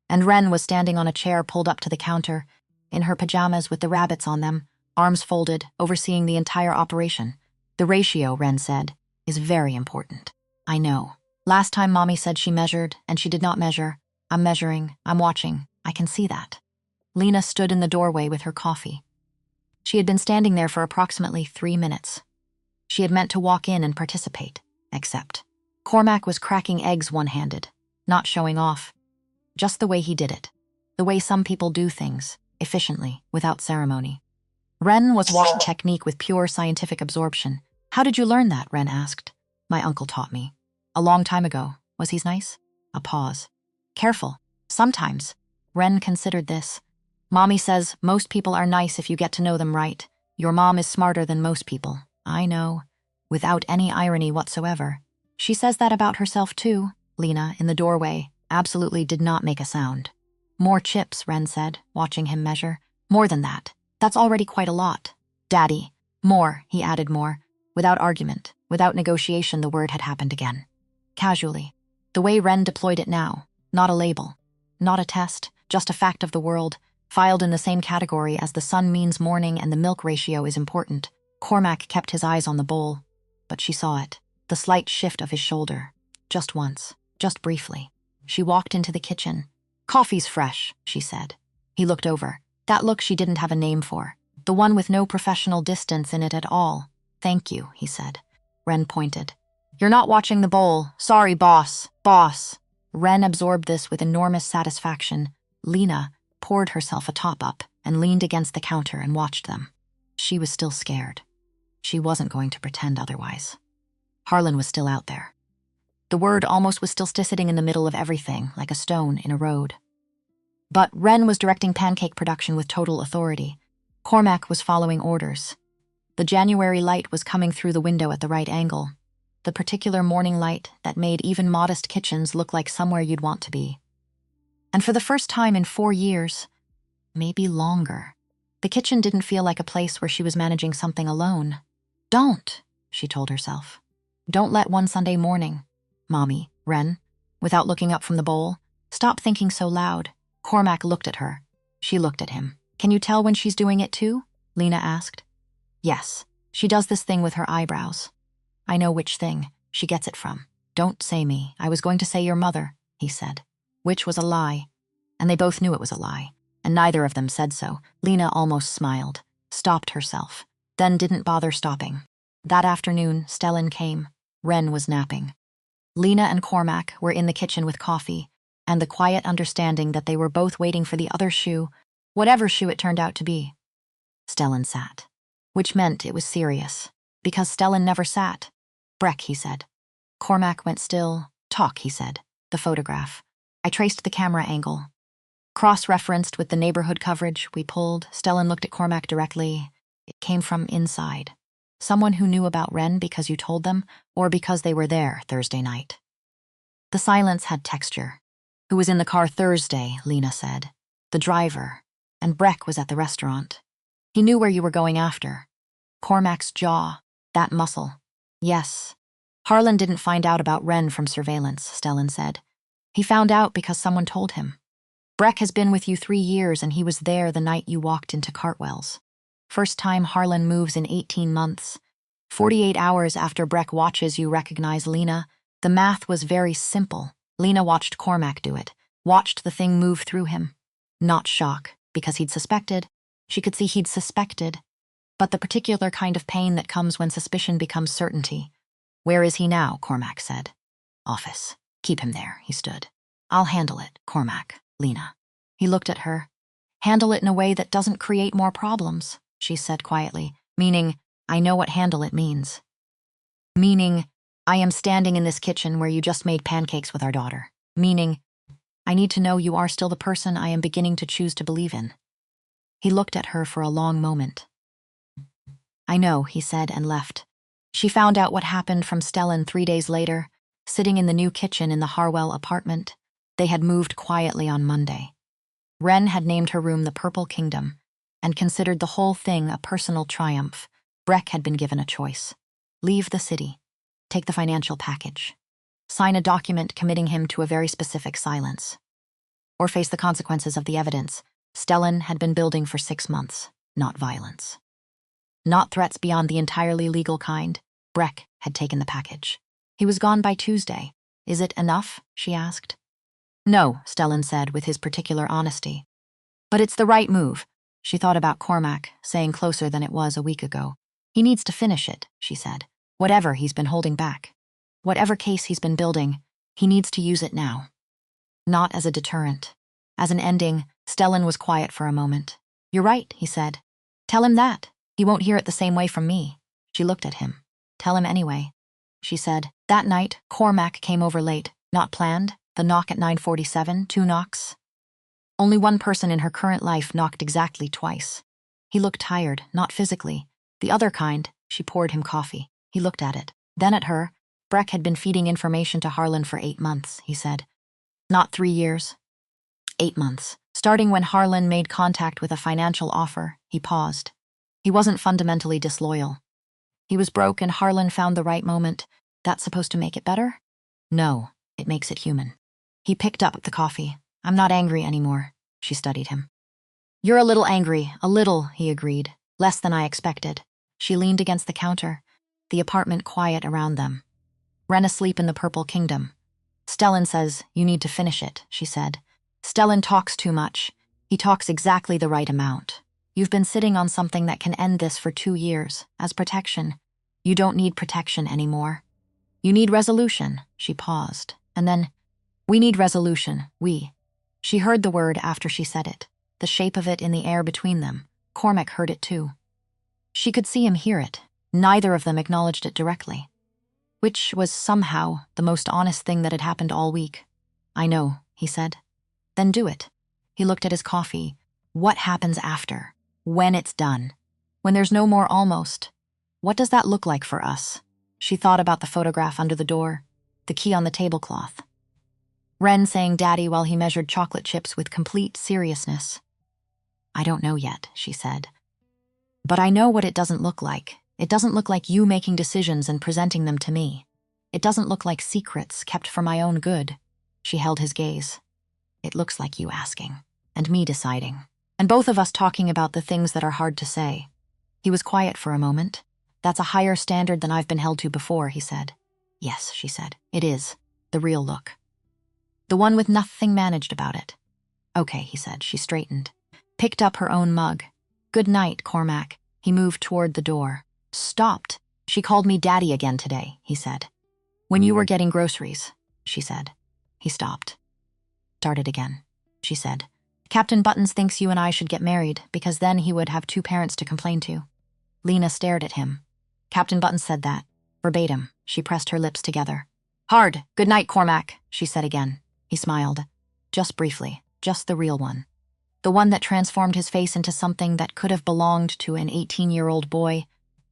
And Ren was standing on a chair pulled up to the counter, in her pajamas with the rabbits on them, arms folded, overseeing the entire operation. The ratio, Ren said, is very important. I know. Last time Mommy said she measured, and she did not measure. I'm measuring, I'm watching, I can see that. Lena stood in the doorway with her coffee. She had been standing there for approximately 3 minutes. She had meant to walk in and participate, except Cormac was cracking eggs one-handed, not showing off. Just the way he did it. The way some people do things, efficiently, without ceremony. Ren was watching technique with pure scientific absorption. How did you learn that? Ren asked. My uncle taught me. A long time ago. Was he nice? A pause. Careful. Sometimes. Ren considered this. Mommy says most people are nice if you get to know them right. Your mom is smarter than most people. I know. Without any irony whatsoever. She says that about herself too. Lena, in the doorway, absolutely did not make a sound. More chips, Ren said, watching him measure. More than that. That's already quite a lot. Daddy. More, he added more. Without argument, without negotiation, the word had happened again. Casually. The way Ren deployed it now. Not a label. Not a test, just a fact of the world, filed in the same category as the sun means morning and the milk ratio is important. Cormac kept his eyes on the bowl, but she saw it. The slight shift of his shoulder. Just once. Just briefly. She walked into the kitchen. Coffee's fresh, she said. He looked over. That look she didn't have a name for. The one with no professional distance in it at all. Thank you, he said. Ren pointed. You're not watching the bowl. Sorry, boss. Boss. Ren absorbed this with enormous satisfaction. Lena poured herself a top-up and leaned against the counter and watched them. She was still scared. She wasn't going to pretend otherwise. Harlan was still out there. The word almost was still sitting in the middle of everything, like a stone in a road. But Ren was directing pancake production with total authority. Cormac was following orders. The January light was coming through the window at the right angle. the particular morning light that made even modest kitchens look like somewhere you'd want to be. And for the first time in 4 years, maybe longer, the kitchen didn't feel like a place where she was managing something alone. Don't, she told herself. Don't let one Sunday morning, Mommy, Wren, without looking up from the bowl. Stop thinking so loud. Cormac looked at her. She looked at him. Can you tell when she's doing it too? Lena asked. Yes, she does this thing with her eyebrows. I know which thing. She gets it from. Don't say me. I was going to say your mother, he said. Which was a lie. And they both knew it was a lie. And neither of them said so. Lena almost smiled, stopped herself, then didn't bother stopping. That afternoon, Stellan came. Wren was napping. Lena and Cormac were in the kitchen with coffee, and the quiet understanding that they were both waiting for the other shoe, whatever shoe it turned out to be. Stellan sat, which meant it was serious, because Stellan never sat. Breck, he said. Cormac went still. Talk, he said. The photograph. I traced the camera angle. Cross-referenced with the neighborhood coverage we pulled, Stellan looked at Cormac directly. It came from inside. Someone who knew about Wren because you told them, or because they were there Thursday night. The silence had texture. Who was in the car Thursday, Lena said. The driver. And Breck was at the restaurant. He knew where you were going after. Cormac's jaw. That muscle. Yes. Harlan didn't find out about Wren from surveillance, Stellan said. He found out because someone told him. Breck has been with you 3 years and he was there the night you walked into Cartwell's. First time Harlan moves in 18 months. 48 hours after Breck watches you recognize Lena. The math was very simple. Lena watched Cormac do it, watched the thing move through him. Not shock, because he'd suspected. She could see he'd suspected. But the particular kind of pain that comes when suspicion becomes certainty. Where is he now? Cormac said. Office. Keep him there, he stood. I'll handle it, Cormac, Lena. He looked at her. Handle it in a way that doesn't create more problems, she said quietly, meaning, I know what handle it means. Meaning, I am standing in this kitchen where you just made pancakes with our daughter. Meaning, I need to know you are still the person I am beginning to choose to believe in. He looked at her for a long moment. I know, he said and left. She found out what happened from Stellan 3 days later, sitting in the new kitchen in the Harwell apartment. They had moved quietly on Monday. Wren had named her room the Purple Kingdom and considered the whole thing a personal triumph. Breck had been given a choice. Leave the city. Take the financial package. Sign a document committing him to a very specific silence. Or face the consequences of the evidence Stellan had been building for 6 months, not violence. Not threats beyond the entirely legal kind. Breck had taken the package. He was gone by Tuesday. Is it enough? She asked. No, Stellan said with his particular honesty. But it's the right move. She thought about Cormac, saying closer than it was a week ago. He needs to finish it, she said. Whatever he's been holding back. Whatever case he's been building, he needs to use it now. Not as a deterrent. As an ending, Stellan was quiet for a moment. You're right, he said. Tell him that. He won't hear it the same way from me. She looked at him. Tell him anyway. She said. That night, Cormac came over late. Not planned. The knock at 9:47, 2 knocks. Only one person in her current life knocked exactly twice. He looked tired, not physically. The other kind. She poured him coffee. He looked at it. Then at her. Breck had been feeding information to Harlan for 8 months, he said. Not 3 years. 8 months. Starting when Harlan made contact with a financial offer, he paused. He wasn't fundamentally disloyal. He was broke and Harlan found the right moment. That's supposed to make it better? No, it makes it human. He picked up the coffee. I'm not angry anymore. She studied him. You're a little angry, a little, he agreed. Less than I expected. She leaned against the counter, the apartment quiet around them. Wren asleep in the Purple Kingdom. Stellan says, you need to finish it, she said. Stellan talks too much. He talks exactly the right amount. You've been sitting on something that can end this for 2 years, as protection. You don't need protection anymore. You need resolution, she paused, and then, we need resolution, we. She heard the word after she said it, the shape of it in the air between them. Cormac heard it too. She could see him hear it. Neither of them acknowledged it directly. Which was somehow the most honest thing that had happened all week. I know, he said. Then do it. He looked at his coffee. What happens after? When it's done? When there's no more almost? What does that look like for us? She thought about the photograph under the door, the key on the tablecloth. Ren saying daddy while he measured chocolate chips with complete seriousness. I don't know yet, she said. But I know what it doesn't look like. It doesn't look like you making decisions and presenting them to me. It doesn't look like secrets kept for my own good. She held his gaze. It looks like you asking, and me deciding, and both of us talking about the things that are hard to say. He was quiet for a moment. That's a higher standard than I've been held to before, he said. Yes, she said. It is. The real look. The one with nothing managed about it. Okay, he said. She straightened. Picked up her own mug. Good night, Cormac. He moved toward the door. Stopped. She called me daddy again today, he said. When you were getting groceries, she said. He stopped. Started again, she said. Captain Buttons thinks you and I should get married because then he would have two parents to complain to. Lena stared at him. Captain Buttons said that. Verbatim. She pressed her lips together. Hard. Good night, Cormac, she said again. He smiled. Just briefly. Just the real one. The one that transformed his face into something that could have belonged to an 18-year-old boy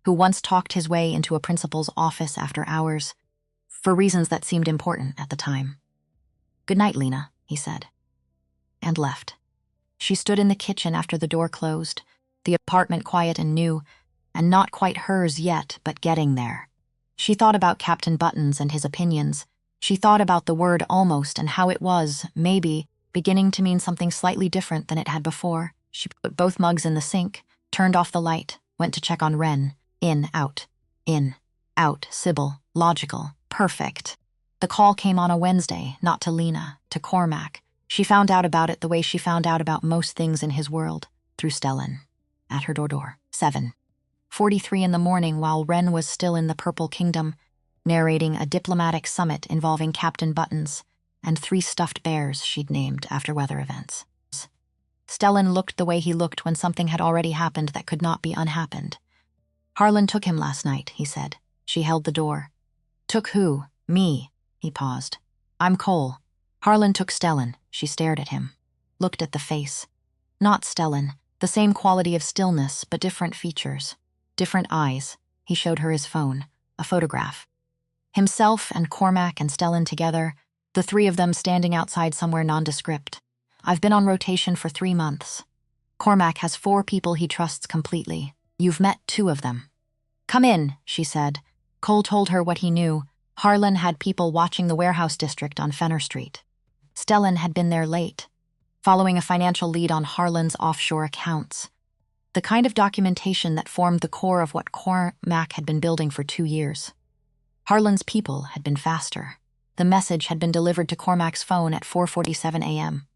who once talked his way into a principal's office after hours for reasons that seemed important at the time. Good night, Lena, he said. And left. She stood in the kitchen after the door closed, the apartment quiet and new, and not quite hers yet, but getting there. She thought about Captain Buttons and his opinions. She thought about the word almost and how it was, maybe, beginning to mean something slightly different than it had before. She put both mugs in the sink, turned off the light, went to check on Ren. In, out, Sybil, logical, perfect. The call came on a Wednesday, not to Lena, to Cormac. She found out about it the way she found out about most things in his world, through Stellan. At her door. 7:43 in the morning while Ren was still in the Purple Kingdom, narrating a diplomatic summit involving Captain Buttons and 3 stuffed bears she'd named after weather events. Stellan looked the way he looked when something had already happened that could not be unhappened. Harlan took him last night, he said. She held the door. Took who? Me. He paused. I'm Cole. Harlan took Stellan. She stared at him. Looked at the face. Not Stellan. The same quality of stillness, but different features. Different eyes. He showed her his phone. A photograph. Himself and Cormac and Stellan together, the 3 of them standing outside somewhere nondescript. I've been on rotation for 3 months. Cormac has 4 people he trusts completely. You've met 2 of them. Come in, she said. Cole told her what he knew. Harlan had people watching the warehouse district on Fenner Street. Stellan had been there late, following a financial lead on Harlan's offshore accounts. The kind of documentation that formed the core of what Cormac had been building for 2 years. Harlan's people had been faster. The message had been delivered to Cormac's phone at 4:47 a.m.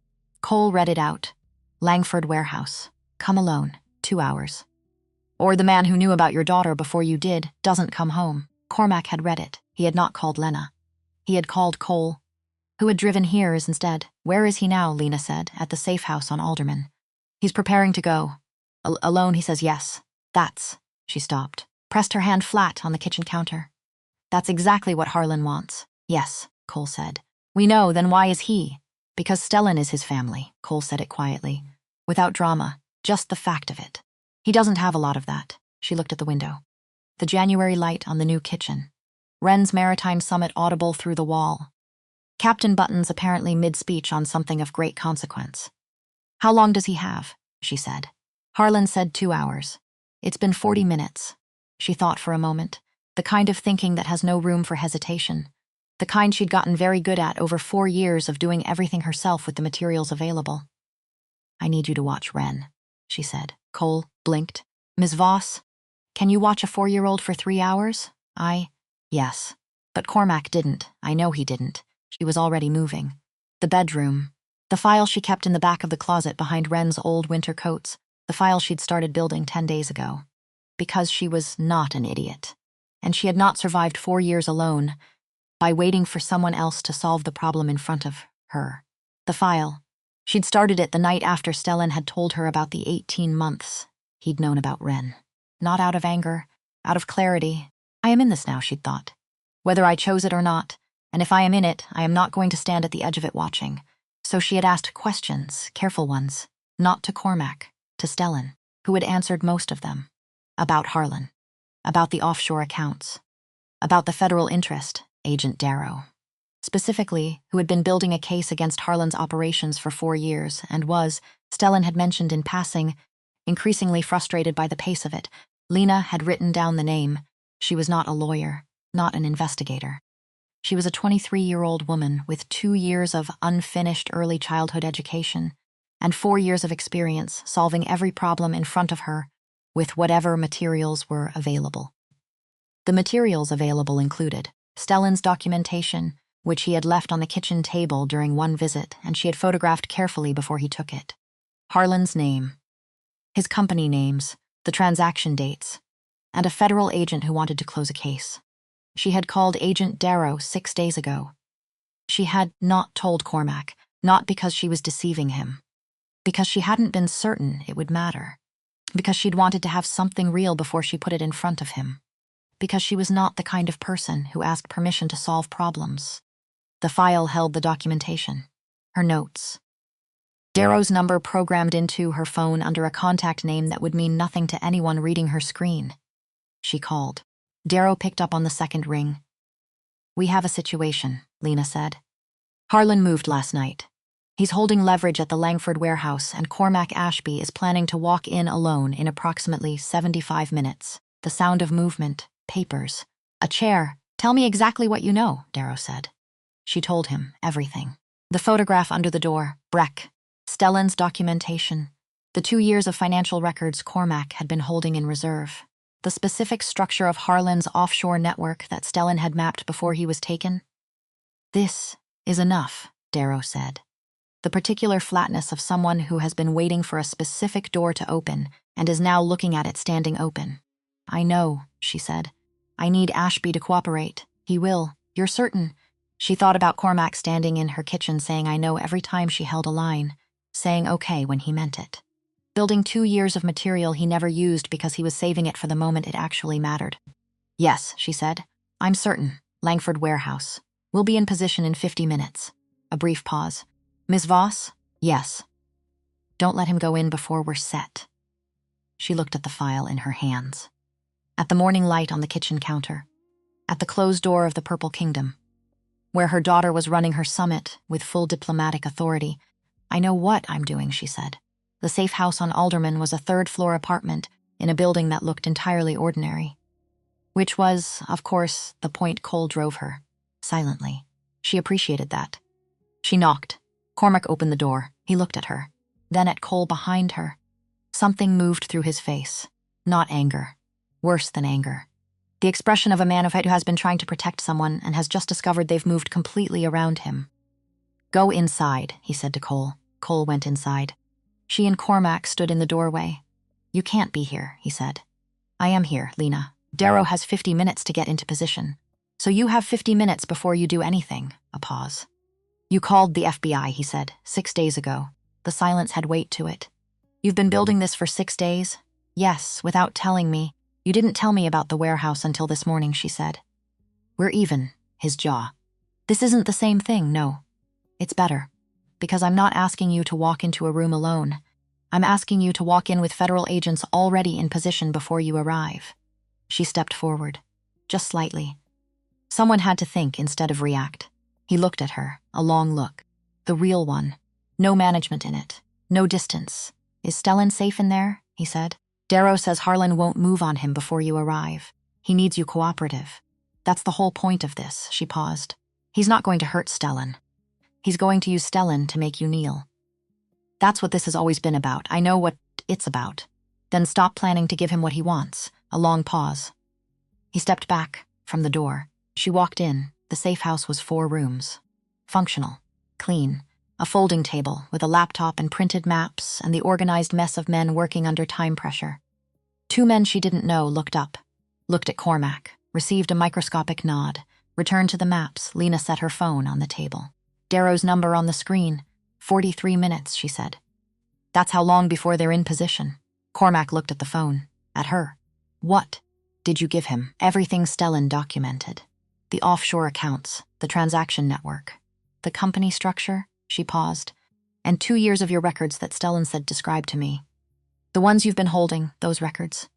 Cole read it out. Langford Warehouse. Come alone. 2 hours. Or the man who knew about your daughter before you did doesn't come home. Cormac had read it. He had not called Lena. He had called Cole, who had driven here instead. Where is he now, Lena said, at the safe house on Alderman. He's preparing to go. Alone, he says yes. That's. She stopped. Pressed her hand flat on the kitchen counter. That's exactly what Harlan wants. Yes, Cole said. We know, then why is he? Because Stellan is his family, Cole said it quietly. Without drama, just the fact of it. He doesn't have a lot of that. She looked at the window. The January light on the new kitchen. Ren's maritime summit audible through the wall. Captain Buttons apparently mid-speech on something of great consequence. How long does he have? She said. Harlan said 2 hours. It's been 40 minutes. She thought for a moment. The kind of thinking that has no room for hesitation. The kind she'd gotten very good at over 4 years of doing everything herself with the materials available. I need you to watch Ren, she said. Cole blinked. Ms. Voss, can you watch a 4-year-old for 3 hours? Yes. But Cormac didn't. I know he didn't. She was already moving. The bedroom. The file she kept in the back of the closet behind Ren's old winter coats. The file she'd started building 10 days ago. Because she was not an idiot. And she had not survived 4 years alone by waiting for someone else to solve the problem in front of her. The file. She'd started it the night after Stellan had told her about the 18 months he'd known about Ren. Not out of anger, out of clarity. I am in this now, she'd thought. Whether I chose it or not, and if I am in it, I am not going to stand at the edge of it watching. So she had asked questions, careful ones, not to Cormac, to Stellan, who had answered most of them. About Harlan. About the offshore accounts. About the federal interest, Agent Darrow. Specifically, who had been building a case against Harlan's operations for 4 years and was, Stellan had mentioned in passing, increasingly frustrated by the pace of it. Lena had written down the name. She was not a lawyer, not an investigator. She was a 23-year-old woman with 2 years of unfinished early childhood education and 4 years of experience solving every problem in front of her with whatever materials were available. The materials available included Stellan's documentation, which he had left on the kitchen table during one visit and she had photographed carefully before he took it. Harlan's name, his company names, the transaction dates, and a federal agent who wanted to close a case. She had called Agent Darrow 6 days ago. She had not told Cormac, not because she was deceiving him, because she hadn't been certain it would matter, because she'd wanted to have something real before she put it in front of him, because she was not the kind of person who asked permission to solve problems. The file held the documentation, her notes. Darrow's number programmed into her phone under a contact name that would mean nothing to anyone reading her screen. She called. Darrow picked up on the second ring. "We have a situation," Lena said. "Harlan moved last night. He's holding leverage at the Langford warehouse, and Cormac Ashby is planning to walk in alone in approximately 75 minutes. The sound of movement, papers, a chair. Tell me exactly what you know," Darrow said. She told him everything. The photograph under the door, Breck, Stellan's documentation, the 2 years of financial records Cormac had been holding in reserve, the specific structure of Harlan's offshore network that Stellan had mapped before he was taken. "This is enough," Darrow said. The particular flatness of someone who has been waiting for a specific door to open and is now looking at it standing open. "I know," she said. "I need Ashby to cooperate. He will. You're certain?" She thought about Cormac standing in her kitchen saying "I know" every time she held a line, saying okay when he meant it. Building 2 years of material he never used because he was saving it for the moment it actually mattered. "Yes," she said. "I'm certain. Langford warehouse. We'll be in position in 50 minutes. A brief pause. "Ms. Voss?" "Yes." "Don't let him go in before we're set." She looked at the file in her hands. At the morning light on the kitchen counter. At the closed door of the Purple Kingdom. Where her daughter was running her summit with full diplomatic authority. "I know what I'm doing," she said. The safe house on Alderman was a 3rd-floor apartment in a building that looked entirely ordinary. Which was, of course, the point Cole drove her, silently. She appreciated that. She knocked. Cormac opened the door. He looked at her, then at Cole behind her. Something moved through his face. Not anger. Worse than anger. The expression of a man who has been trying to protect someone and has just discovered they've moved completely around him. "Go inside," he said to Cole. Cole went inside. She and Cormac stood in the doorway. "You can't be here," he said. "I am here, Lena. Darrow has 50 minutes to get into position. So you have 50 minutes before you do anything." A pause. "You called the FBI," he said, 6 days ago. The silence had weight to it. "You've been building this for 6 days?" "Yes, without telling me. You didn't tell me about the warehouse until this morning," she said. "We're even," his jaw. "This isn't the same thing, no. It's better. Because I'm not asking you to walk into a room alone. I'm asking you to walk in with federal agents already in position before you arrive." She stepped forward, just slightly. Someone had to think instead of react. He looked at her, a long look. The real one. No management in it. No distance. "Is Stellan safe in there?" he said. "Darrow says Harlan won't move on him before you arrive. He needs you cooperative. That's the whole point of this." She paused. "He's not going to hurt Stellan. He's going to use Stellan to make you kneel. That's what this has always been about. I know what it's about. Then stop planning to give him what he wants." A long pause. He stepped back from the door. She walked in. The safe house was 4 rooms. Functional. Clean. A folding table with a laptop and printed maps and the organized mess of men working under time pressure. 2 men she didn't know looked up, looked at Cormac, received a microscopic nod, returned to the maps. Lena set her phone on the table. Darrow's number on the screen. 43 minutes, she said. That's how long before they're in position. Cormac looked at the phone, at her. "What did you give him?" "Everything Stellan documented. The offshore accounts, the transaction network, the company structure," she paused, "and 2 years of your records that Stellan said described to me. The ones you've been holding, those records,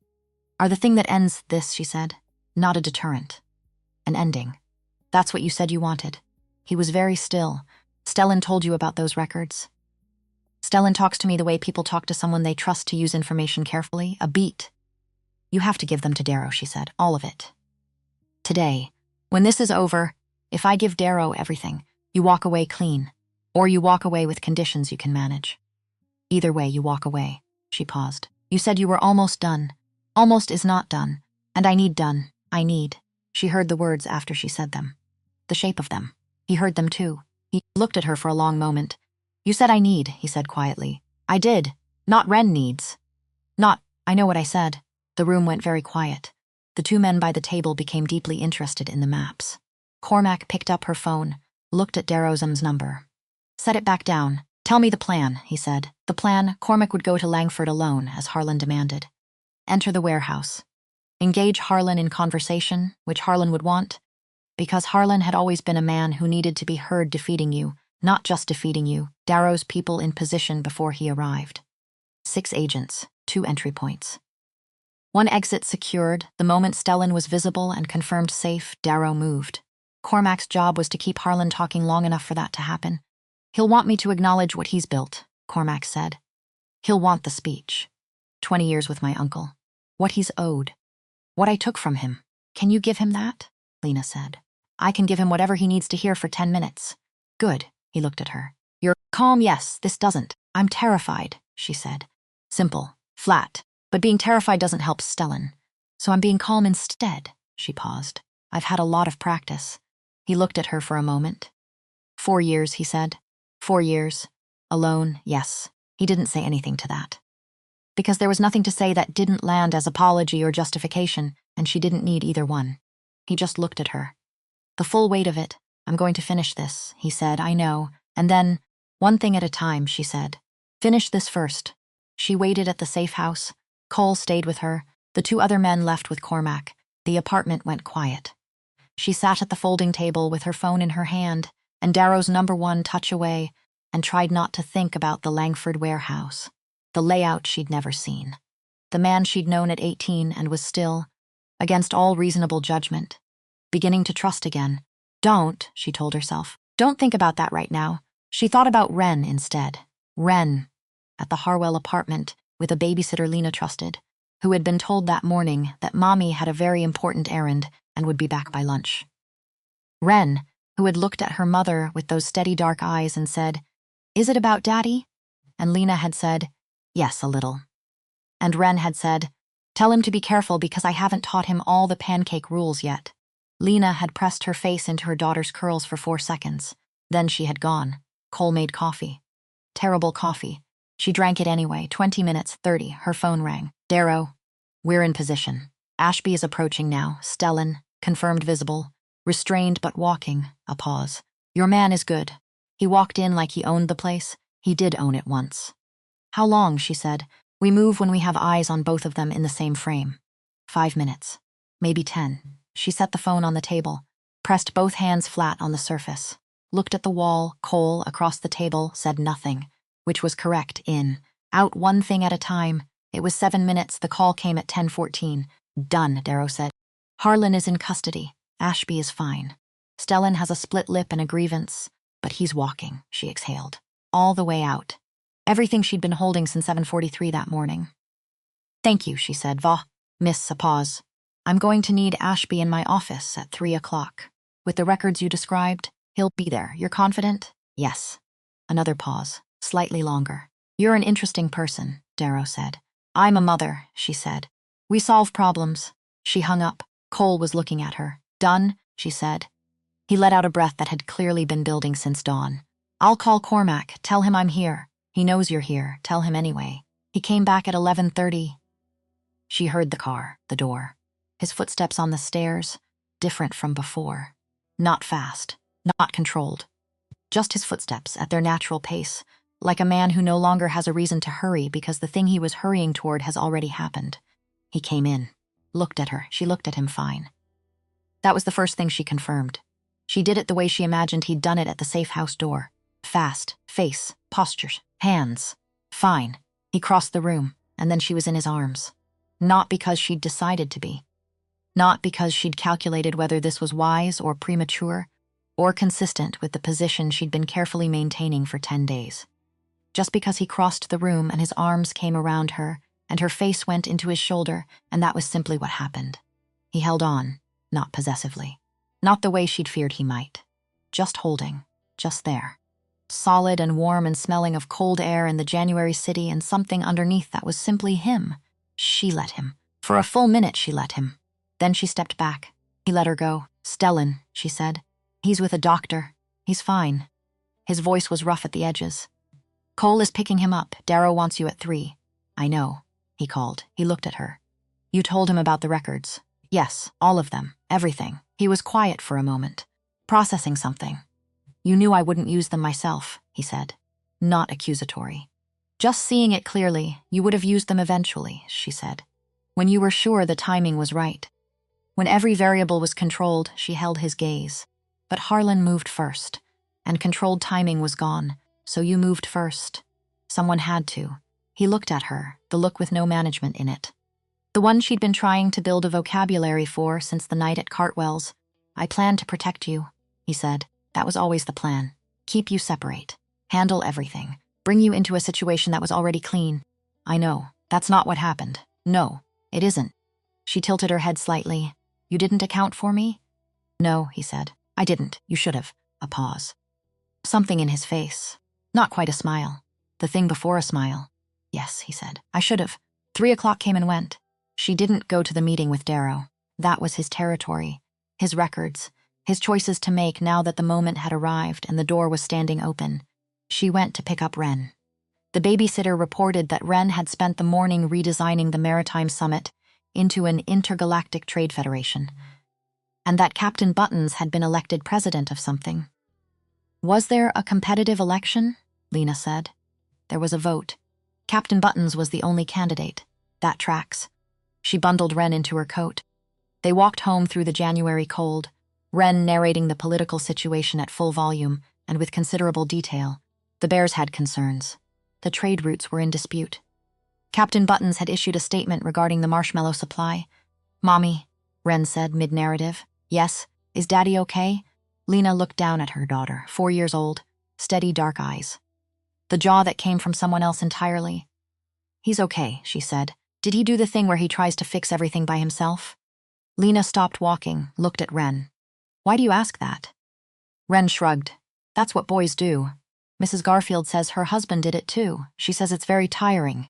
are the thing that ends this," she said, "not a deterrent." An ending. That's what you said you wanted. He was very still. Stellan told you about those records. Stellan talks to me the way people talk to someone they trust to use information carefully. A beat. You have to give them to Darrow, she said. All of it. Today. When this is over, if I give Darrow everything, you walk away clean. Or you walk away with conditions you can manage. Either way, you walk away. She paused. You said you were almost done. Almost is not done. And I need done. I need. She heard the words after she said them. The shape of them. He heard them too. He looked at her for a long moment. You said I need, he said quietly. I did. Not Ren needs. Not, I know what I said. The room went very quiet. The two men by the table became deeply interested in the maps. Cormac picked up her phone, looked at Darrow's number. Set it back down. Tell me the plan, he said. The plan, Cormac would go to Langford alone, as Harlan demanded. Enter the warehouse. Engage Harlan in conversation, which Harlan would want, because Harlan had always been a man who needed to be heard defeating you, not just defeating you, Darrow's people in position before he arrived. 6 agents, 2 entry points. 1 exit secured. The moment Stellan was visible and confirmed safe, Darrow moved. Cormac's job was to keep Harlan talking long enough for that to happen. He'll want me to acknowledge what he's built, Cormac said. He'll want the speech. 20 years with my uncle. What he's owed. What I took from him. Can you give him that? Lena said. I can give him whatever he needs to hear for 10 minutes. Good, he looked at her. You're calm, yes, this doesn't. I'm terrified, she said. Simple, flat, but being terrified doesn't help Stellan. So I'm being calm instead, she paused. I've had a lot of practice. He looked at her for a moment. 4 years, he said. 4 years. Alone, yes. He didn't say anything to that. Because there was nothing to say that didn't land as apology or justification, and she didn't need either one. He just looked at her. The full weight of it. I'm going to finish this, he said, I know. And then, one thing at a time, she said. Finish this first. She waited at the safe house. Cole stayed with her. The 2 other men left with Cormac. The apartment went quiet. She sat at the folding table with her phone in her hand and Darrow's number 1 touch away and tried not to think about the Langford warehouse, the layout she'd never seen, the man she'd known at 18 and was still, against all reasonable judgment, beginning to trust again. Don't, she told herself, don't think about that right now. She thought about Ren instead. Ren, at the Harwell apartment with a babysitter Lena trusted, who had been told that morning that Mommy had a very important errand and would be back by lunch. Ren, who had looked at her mother with those steady dark eyes and said, Is it about Daddy? And Lena had said, Yes, a little. And Ren had said, Tell him to be careful because I haven't taught him all the pancake rules yet. Lena had pressed her face into her daughter's curls for 4 seconds. Then she had gone. Cole made coffee. Terrible coffee. She drank it anyway. 20 minutes, 30. Her phone rang. Darrow. We're in position. Ashby is approaching now. Stellan. Confirmed visible. Restrained but walking. A pause. Your man is good. He walked in like he owned the place. He did own it once. How long, she said. We move when we have eyes on both of them in the same frame. 5 minutes. Maybe 10. She set the phone on the table, pressed both hands flat on the surface, looked at the wall. Cole, across the table, said nothing, which was correct. In, out, one thing at a time. It was 7 minutes. The call came at 10:14. Done, Darrow said. Harlan is in custody. Ashby is fine. Stellan has a split lip and a grievance, but he's walking, she exhaled. All the way out. Everything she'd been holding since 7:43 that morning. Thank you, she said. Miss, a pause. I'm going to need Ashby in my office at 3 o'clock. With the records you described, he'll be there. You're confident? Yes. Another pause, slightly longer. You're an interesting person, Darrow said. I'm a mother, she said. We solve problems. She hung up. Cole was looking at her. Done, she said. He let out a breath that had clearly been building since dawn. I'll call Cormac. Tell him I'm here. He knows you're here. Tell him anyway. He came back at 11:30. She heard the car, the door. His footsteps on the stairs, different from before. Not fast, not controlled. Just his footsteps at their natural pace, like a man who no longer has a reason to hurry because the thing he was hurrying toward has already happened. He came in, looked at her. She looked at him fine. That was the first thing she confirmed. She did it the way she imagined he'd done it at the safe house door. Fast, face, postures, hands. Fine. He crossed the room, and then she was in his arms. Not because she'd decided to be. Not because she'd calculated whether this was wise or premature, or consistent with the position she'd been carefully maintaining for 10 days. Just because he crossed the room and his arms came around her, and her face went into his shoulder, and that was simply what happened. He held on, not possessively. Not the way she'd feared he might. Just holding, just there. Solid and warm and smelling of cold air in the January city and something underneath that was simply him. She let him. For a full minute she let him. Then she stepped back. He let her go. "Stellan," she said. "He's with a doctor. He's fine." His voice was rough at the edges. "Cole is picking him up. Darrow wants you at 3. "I know," he called. He looked at her. "You told him about the records." "Yes, all of them. Everything." He was quiet for a moment, processing something. "You knew I wouldn't use them myself," he said. Not accusatory. "Just seeing it clearly, you would have used them eventually," she said. "When you were sure the timing was right." When every variable was controlled, she held his gaze. But Harlan moved first, and controlled timing was gone, so you moved first. Someone had to. He looked at her, the look with no management in it. The one she'd been trying to build a vocabulary for since the night at Cartwell's. "I planned to protect you," he said. "That was always the plan. Keep you separate. Handle everything. Bring you into a situation that was already clean." "I know. That's not what happened. No, it isn't." She tilted her head slightly. "You didn't account for me?" "No," he said. "I didn't. You should have." A pause. Something in his face. Not quite a smile. The thing before a smile. "Yes," he said. "I should have." 3 o'clock came and went. She didn't go to the meeting with Darrow. That was his territory. His records. His choices to make now that the moment had arrived and the door was standing open. She went to pick up Wren. The babysitter reported that Wren had spent the morning redesigning the Maritime Summit into an intergalactic trade federation, and that Captain Buttons had been elected president of something. "Was there a competitive election?" Lena said. "There was a vote. Captain Buttons was the only candidate. That tracks." She bundled Wren into her coat. They walked home through the January cold, Wren narrating the political situation at full volume and with considerable detail. The Bears had concerns. The trade routes were in dispute. Captain Buttons had issued a statement regarding the marshmallow supply. "Mommy," Wren said mid-narrative. "Yes? Is Daddy okay?" Lena looked down at her daughter, 4 years old, steady dark eyes. The jaw that came from someone else entirely. "He's okay," she said. "Did he do the thing where he tries to fix everything by himself?" Lena stopped walking, looked at Wren. "Why do you ask that?" Wren shrugged. "That's what boys do. Mrs. Garfield says her husband did it too. She says it's very tiring."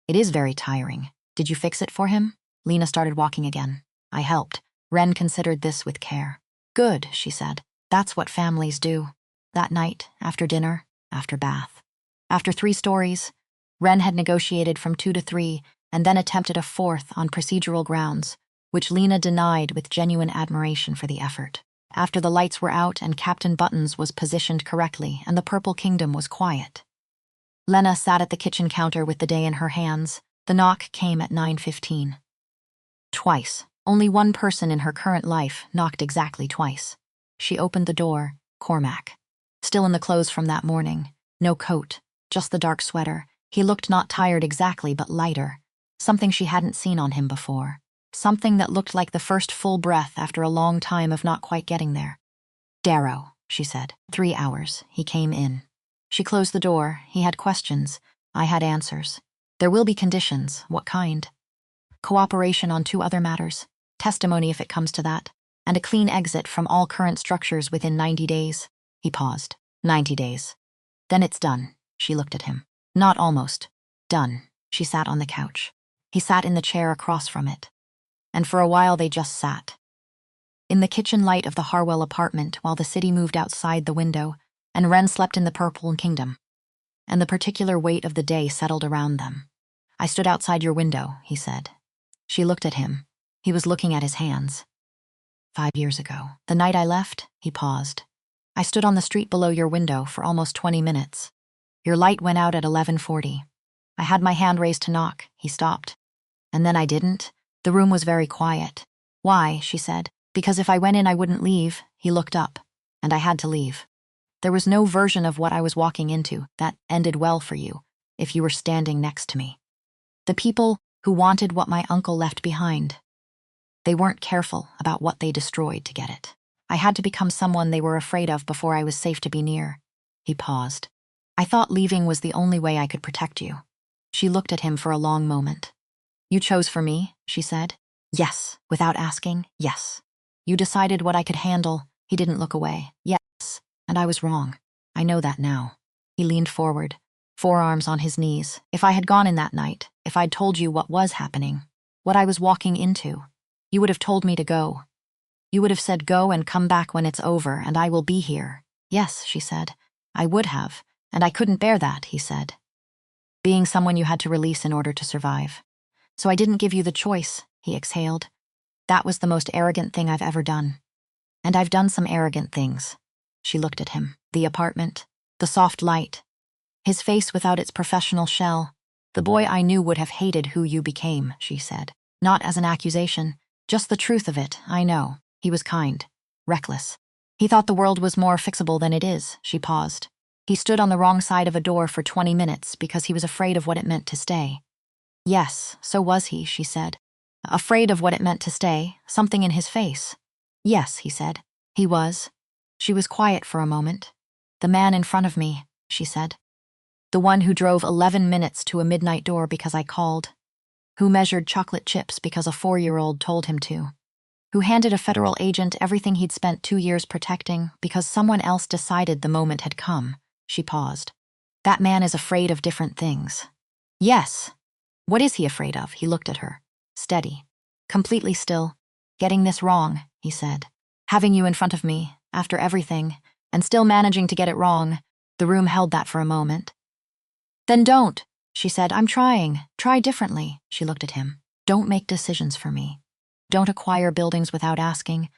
"It is very tiring. Did you fix it for him?" Lena started walking again. "I helped." Wren considered this with care. "Good," she said. "That's what families do." That night, after dinner, after bath. After 3 stories, Wren had negotiated from 2 to 3 and then attempted a 4th on procedural grounds, which Lena denied with genuine admiration for the effort. After the lights were out and Captain Buttons was positioned correctly and the Purple Kingdom was quiet. Lena sat at the kitchen counter with the day in her hands. The knock came at 9:15. Twice. Only one person in her current life knocked exactly twice. She opened the door. Cormac. Still in the clothes from that morning. No coat, just the dark sweater. He looked not tired exactly, but lighter. Something she hadn't seen on him before. Something that looked like the first full breath after a long time of not quite getting there. "Darrow," she said. 3 hours. He came in. She closed the door. He had questions. I had answers. There will be conditions. What kind? Cooperation on 2 other matters. Testimony if it comes to that. And a clean exit from all current structures within 90 days. He paused. 90 days. Then it's done. She looked at him. Not almost. Done. She sat on the couch. He sat in the chair across from it. And for a while they just sat. In the kitchen light of the Harwell apartment while the city moved outside the window, and Wren slept in the Purple Kingdom. And the particular weight of the day settled around them. "I stood outside your window," he said. She looked at him. He was looking at his hands. 5 years ago. The night I left, he paused. "I stood on the street below your window for almost 20 minutes. Your light went out at 11:40. I had my hand raised to knock." He stopped. "And then I didn't. The room was very quiet." "Why?" she said. "Because if I went in I wouldn't leave." He looked up. "And I had to leave. There was no version of what I was walking into that ended well for you, if you were standing next to me. The people who wanted what my uncle left behind." They weren't careful about what they destroyed to get it. I had to become someone they were afraid of before I was safe to be near. He paused. I thought leaving was the only way I could protect you. She looked at him for a long moment. You chose for me, she said. Yes, without asking, yes. You decided what I could handle. He didn't look away. Yes, and I was wrong. I know that now. He leaned forward, forearms on his knees. If I had gone in that night, if I'd told you what was happening, what I was walking into, you would have told me to go. You would have said go and come back when it's over, and I will be here. Yes, she said. I would have, and I couldn't bear that, he said. Being someone you had to release in order to survive. So I didn't give you the choice, he exhaled. That was the most arrogant thing I've ever done. And I've done some arrogant things. She looked at him. The apartment, the soft light, his face without its professional shell. The boy I knew would have hated who you became, she said. Not as an accusation, just the truth of it, I know. He was kind, reckless. He thought the world was more fixable than it is, she paused. He stood on the wrong side of a door for 20 minutes because he was afraid of what it meant to stay. Yes, so was he, she said. Afraid of what it meant to stay, something in his face. Yes, he said. He was. She was quiet for a moment. The man in front of me, she said. The one who drove 11 minutes to a midnight door because I called. Who measured chocolate chips because a 4-year-old told him to. Who handed a federal agent everything he'd spent 2 years protecting because someone else decided the moment had come. She paused. That man is afraid of different things. Yes. What is he afraid of? He looked at her. Steady. Completely still. Getting this wrong, he said. Having you in front of me, after everything, and still managing to get it wrong. The room held that for a moment. Then don't, she said. I'm trying. Try differently. She looked at him. Don't make decisions for me. Don't acquire buildings without asking.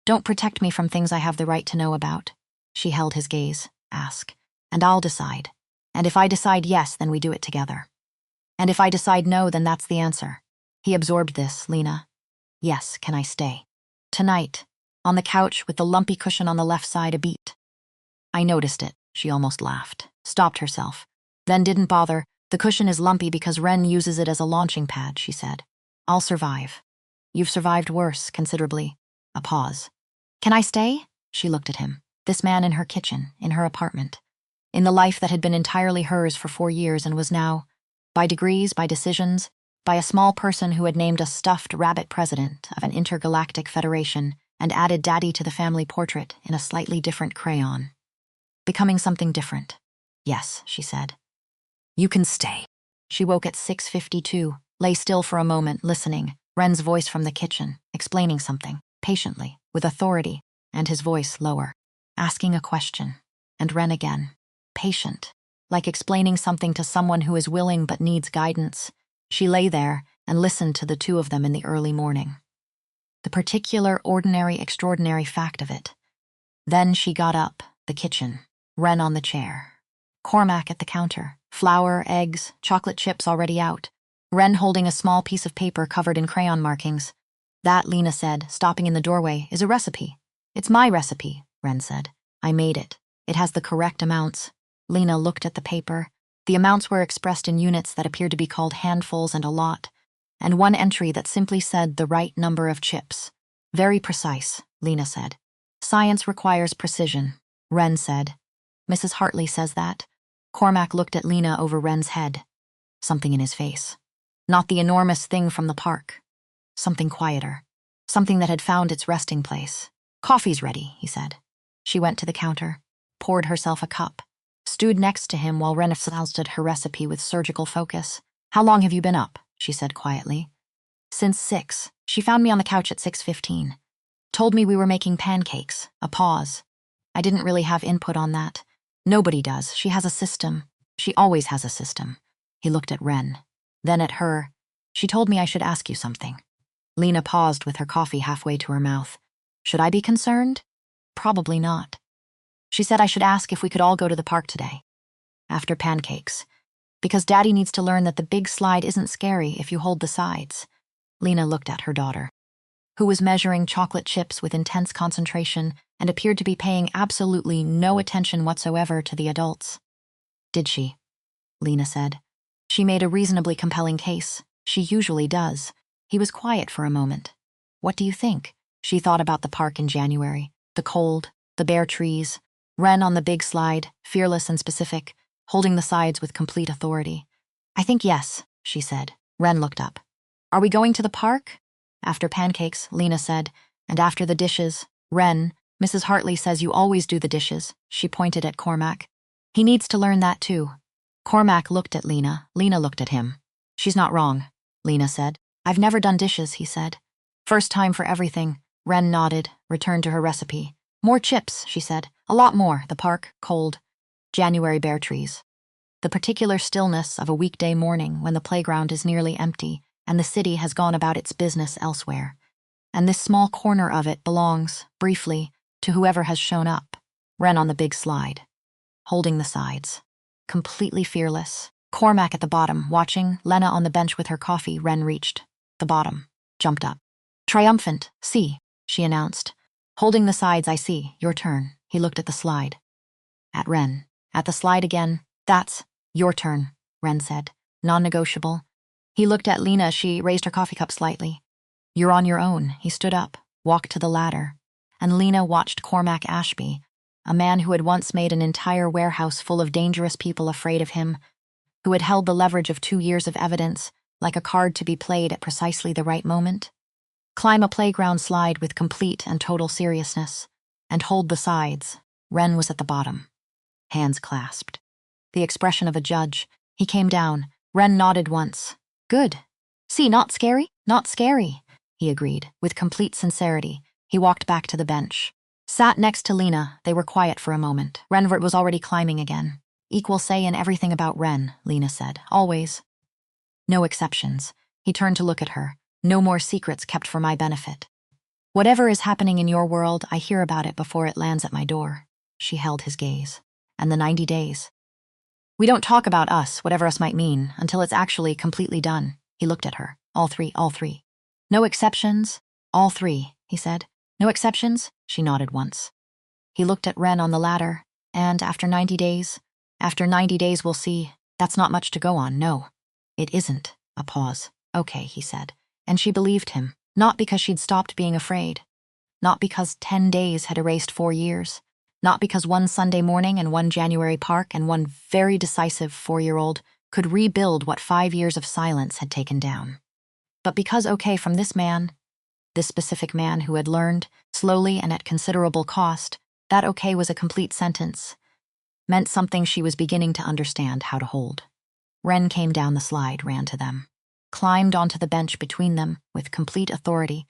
Don't protect me from things I have the right to know about. She held his gaze. Ask. And I'll decide. And if I decide yes, then we do it together. And if I decide no, then that's the answer. He absorbed this, Lena. Yes, can I stay? Tonight, on the couch with the lumpy cushion on the left side a beat. I noticed it, she almost laughed, stopped herself. Then didn't bother. The cushion is lumpy because Ren uses it as a launching pad, she said. I'll survive. You've survived worse, considerably. A pause. Can I stay? She looked at him. This man in her kitchen, in her apartment. In the life that had been entirely hers for 4 years and was now, by degrees, by decisions, by a small person who had named a stuffed rabbit president of an intergalactic federation and added Daddy to the family portrait in a slightly different crayon. Becoming something different. Yes, she said. You can stay. She woke at 6:52, lay still for a moment, listening. Ren's voice from the kitchen, explaining something, patiently, with authority, and his voice lower. Asking a question. And Ren again. Patient. Like explaining something to someone who is willing but needs guidance. She lay there and listened to the two of them in the early morning. The particular, ordinary, extraordinary fact of it. Then she got up, the kitchen, Ren on the chair. Cormac at the counter, flour, eggs, chocolate chips already out. Ren holding a small piece of paper covered in crayon markings. That, Lena said, stopping in the doorway, is a recipe. It's my recipe, Ren said. I made it. It has the correct amounts. Lena looked at the paper. The amounts were expressed in units that appeared to be called handfuls and a lot, and one entry that simply said the right number of chips. Very precise, Lena said. Science requires precision, Ren said. Mrs. Hartley says that. Cormac looked at Lena over Ren's head. Something in his face. Not the enormous thing from the park. Something quieter. Something that had found its resting place. Coffee's ready, he said. She went to the counter, poured herself a cup, stood next to him while Ren exhausted her recipe with surgical focus. How long have you been up? She said quietly. Since 6. She found me on the couch at 6:15. Told me we were making pancakes. A pause. I didn't really have input on that. Nobody does. She has a system. She always has a system. He looked at Ren. Then at her. She told me I should ask you something. Lena paused with her coffee halfway to her mouth. Should I be concerned? Probably not. She said I should ask if we could all go to the park today. After pancakes. Because Daddy needs to learn that the big slide isn't scary if you hold the sides. Lena looked at her daughter, who was measuring chocolate chips with intense concentration and appeared to be paying absolutely no attention whatsoever to the adults. Did she? Lena said. She made a reasonably compelling case. She usually does. He was quiet for a moment. What do you think? She thought about the park in January, the cold, the bare trees, Ren on the big slide, fearless and specific, holding the sides with complete authority. I think yes, she said. Ren looked up. Are we going to the park? After pancakes, Lena said, and after the dishes, Ren, Mrs. Hartley says you always do the dishes. She pointed at Cormac. He needs to learn that too. Cormac looked at Lena. Lena looked at him. She's not wrong, Lena said. I've never done dishes, he said. First time for everything. Ren nodded, returned to her recipe. More chips, she said. A lot more. The park, cold. January bare trees. The particular stillness of a weekday morning when the playground is nearly empty and the city has gone about its business elsewhere. And this small corner of it belongs, briefly, to whoever has shown up. Ren on the big slide, holding the sides, completely fearless. Cormac at the bottom, watching, Lena on the bench with her coffee. Ren reached the bottom, jumped up. Triumphant, see, she announced. Holding the sides, I see. Your turn. He looked at the slide. At Ren. At the slide again. That's your turn, Ren said. Non-negotiable. He looked at Lena. She raised her coffee cup slightly. You're on your own. He stood up, walked to the ladder. And Lena watched Cormac Ashby, a man who had once made an entire warehouse full of dangerous people afraid of him, who had held the leverage of 2 years of evidence, like a card to be played at precisely the right moment, climb a playground slide with complete and total seriousness, and hold the sides. Ren was at the bottom, hands clasped. The expression of a judge. He came down. Ren nodded once. Good. See, not scary? Not scary, he agreed, with complete sincerity. He walked back to the bench. Sat next to Lena. They were quiet for a moment. Renvert was already climbing again. Equal say in everything about Ren, Lena said. Always. No exceptions. He turned to look at her. No more secrets kept for my benefit. Whatever is happening in your world, I hear about it before it lands at my door. She held his gaze. And the 90 days. We don't talk about us, whatever us might mean, until it's actually completely done. He looked at her. All three. No exceptions? All three, he said. No exceptions? She nodded once. He looked at Ren on the ladder, and after 90 days we'll see. That's not much to go on, no. It isn't. A pause. Okay, he said. And she believed him, not because she'd stopped being afraid, not because 10 days had erased 4 years, not because one Sunday morning and one January park and one very decisive 4-year-old could rebuild what 5 years of silence had taken down. But because from this man, this specific man who had learned, slowly and at considerable cost, that was a complete sentence, meant something she was beginning to understand how to hold. Ren came down the slide, ran to them, climbed onto the bench between them with complete authority,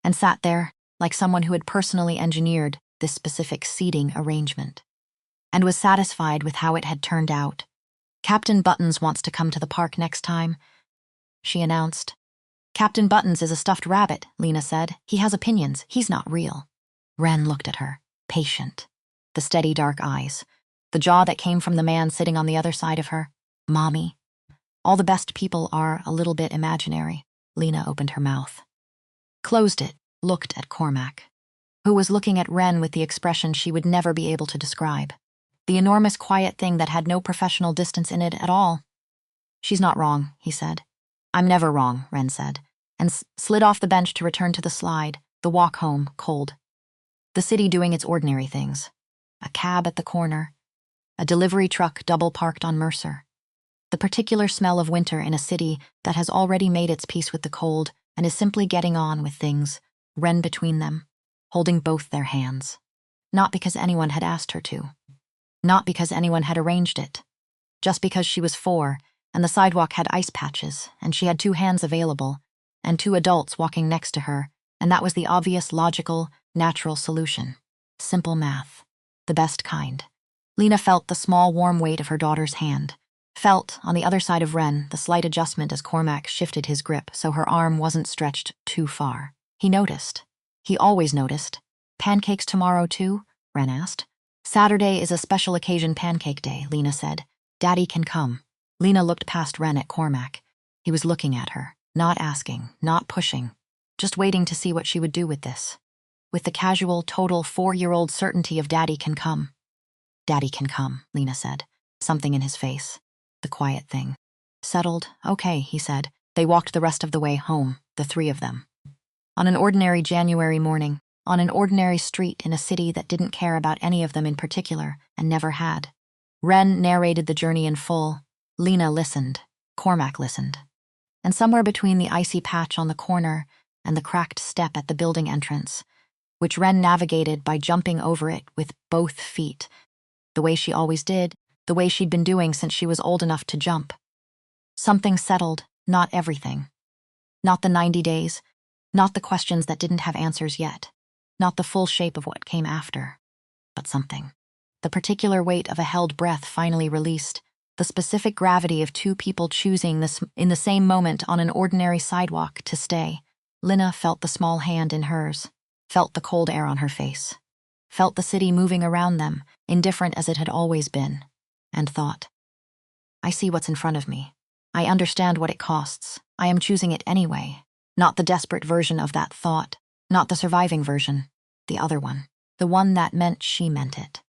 and sat there like someone who had personally engineered this specific seating arrangement, and was satisfied with how it had turned out. Captain Buttons wants to come to the park next time, she announced. Captain Buttons is a stuffed rabbit, Lena said. He has opinions. He's not real. Ren looked at her, patient. The steady dark eyes, the jaw that came from the man sitting on the other side of her. Mommy. All the best people are a little bit imaginary. Lena opened her mouth, closed it, looked at Cormac, who was looking at Ren with the expression she would never be able to describe. The enormous quiet thing that had no professional distance in it at all. She's not wrong, he said. I'm never wrong, Ren said, and slid off the bench to return to the slide, the walk home, cold. The city doing its ordinary things. A cab at the corner, a delivery truck double parked on Mercer. The particular smell of winter in a city that has already made its peace with the cold and is simply getting on with things, Ren between them, holding both their hands. Not because anyone had asked her to. Not because anyone had arranged it. Just because she was 4, and the sidewalk had ice patches, and she had 2 hands available, and 2 adults walking next to her, and that was the obvious, logical, natural solution. Simple math. The best kind. Lena felt the small, warm weight of her daughter's hand. Felt, on the other side of Ren, the slight adjustment as Cormac shifted his grip so her arm wasn't stretched too far. He noticed. He always noticed. Pancakes tomorrow, too? Ren asked. Saturday is a special occasion pancake day, Lena said. Daddy can come. Lena looked past Ren at Cormac. He was looking at her, not asking, not pushing, just waiting to see what she would do with this. With the casual, total 4-year-old certainty of Daddy can come. Daddy can come, Lena said, something in his face. The quiet thing. Settled? Okay, he said. They walked the rest of the way home, the 3 of them. On an ordinary January morning, on an ordinary street in a city that didn't care about any of them in particular and never had. Ren narrated the journey in full. Lena listened. Cormac listened. And somewhere between the icy patch on the corner and the cracked step at the building entrance, which Ren navigated by jumping over it with both feet, the way she always did, the way she'd been doing since she was old enough to jump. Something settled, not everything. Not the 90 days, not the questions that didn't have answers yet, not the full shape of what came after, but something. The particular weight of a held breath finally released, the specific gravity of two people choosing this in the same moment on an ordinary sidewalk to stay. Lena felt the small hand in hers, felt the cold air on her face, felt the city moving around them, indifferent as it had always been, and thought, I see what's in front of me. I understand what it costs. I am choosing it anyway. Not the desperate version of that thought, not the surviving version, the other one, the one that meant she meant it.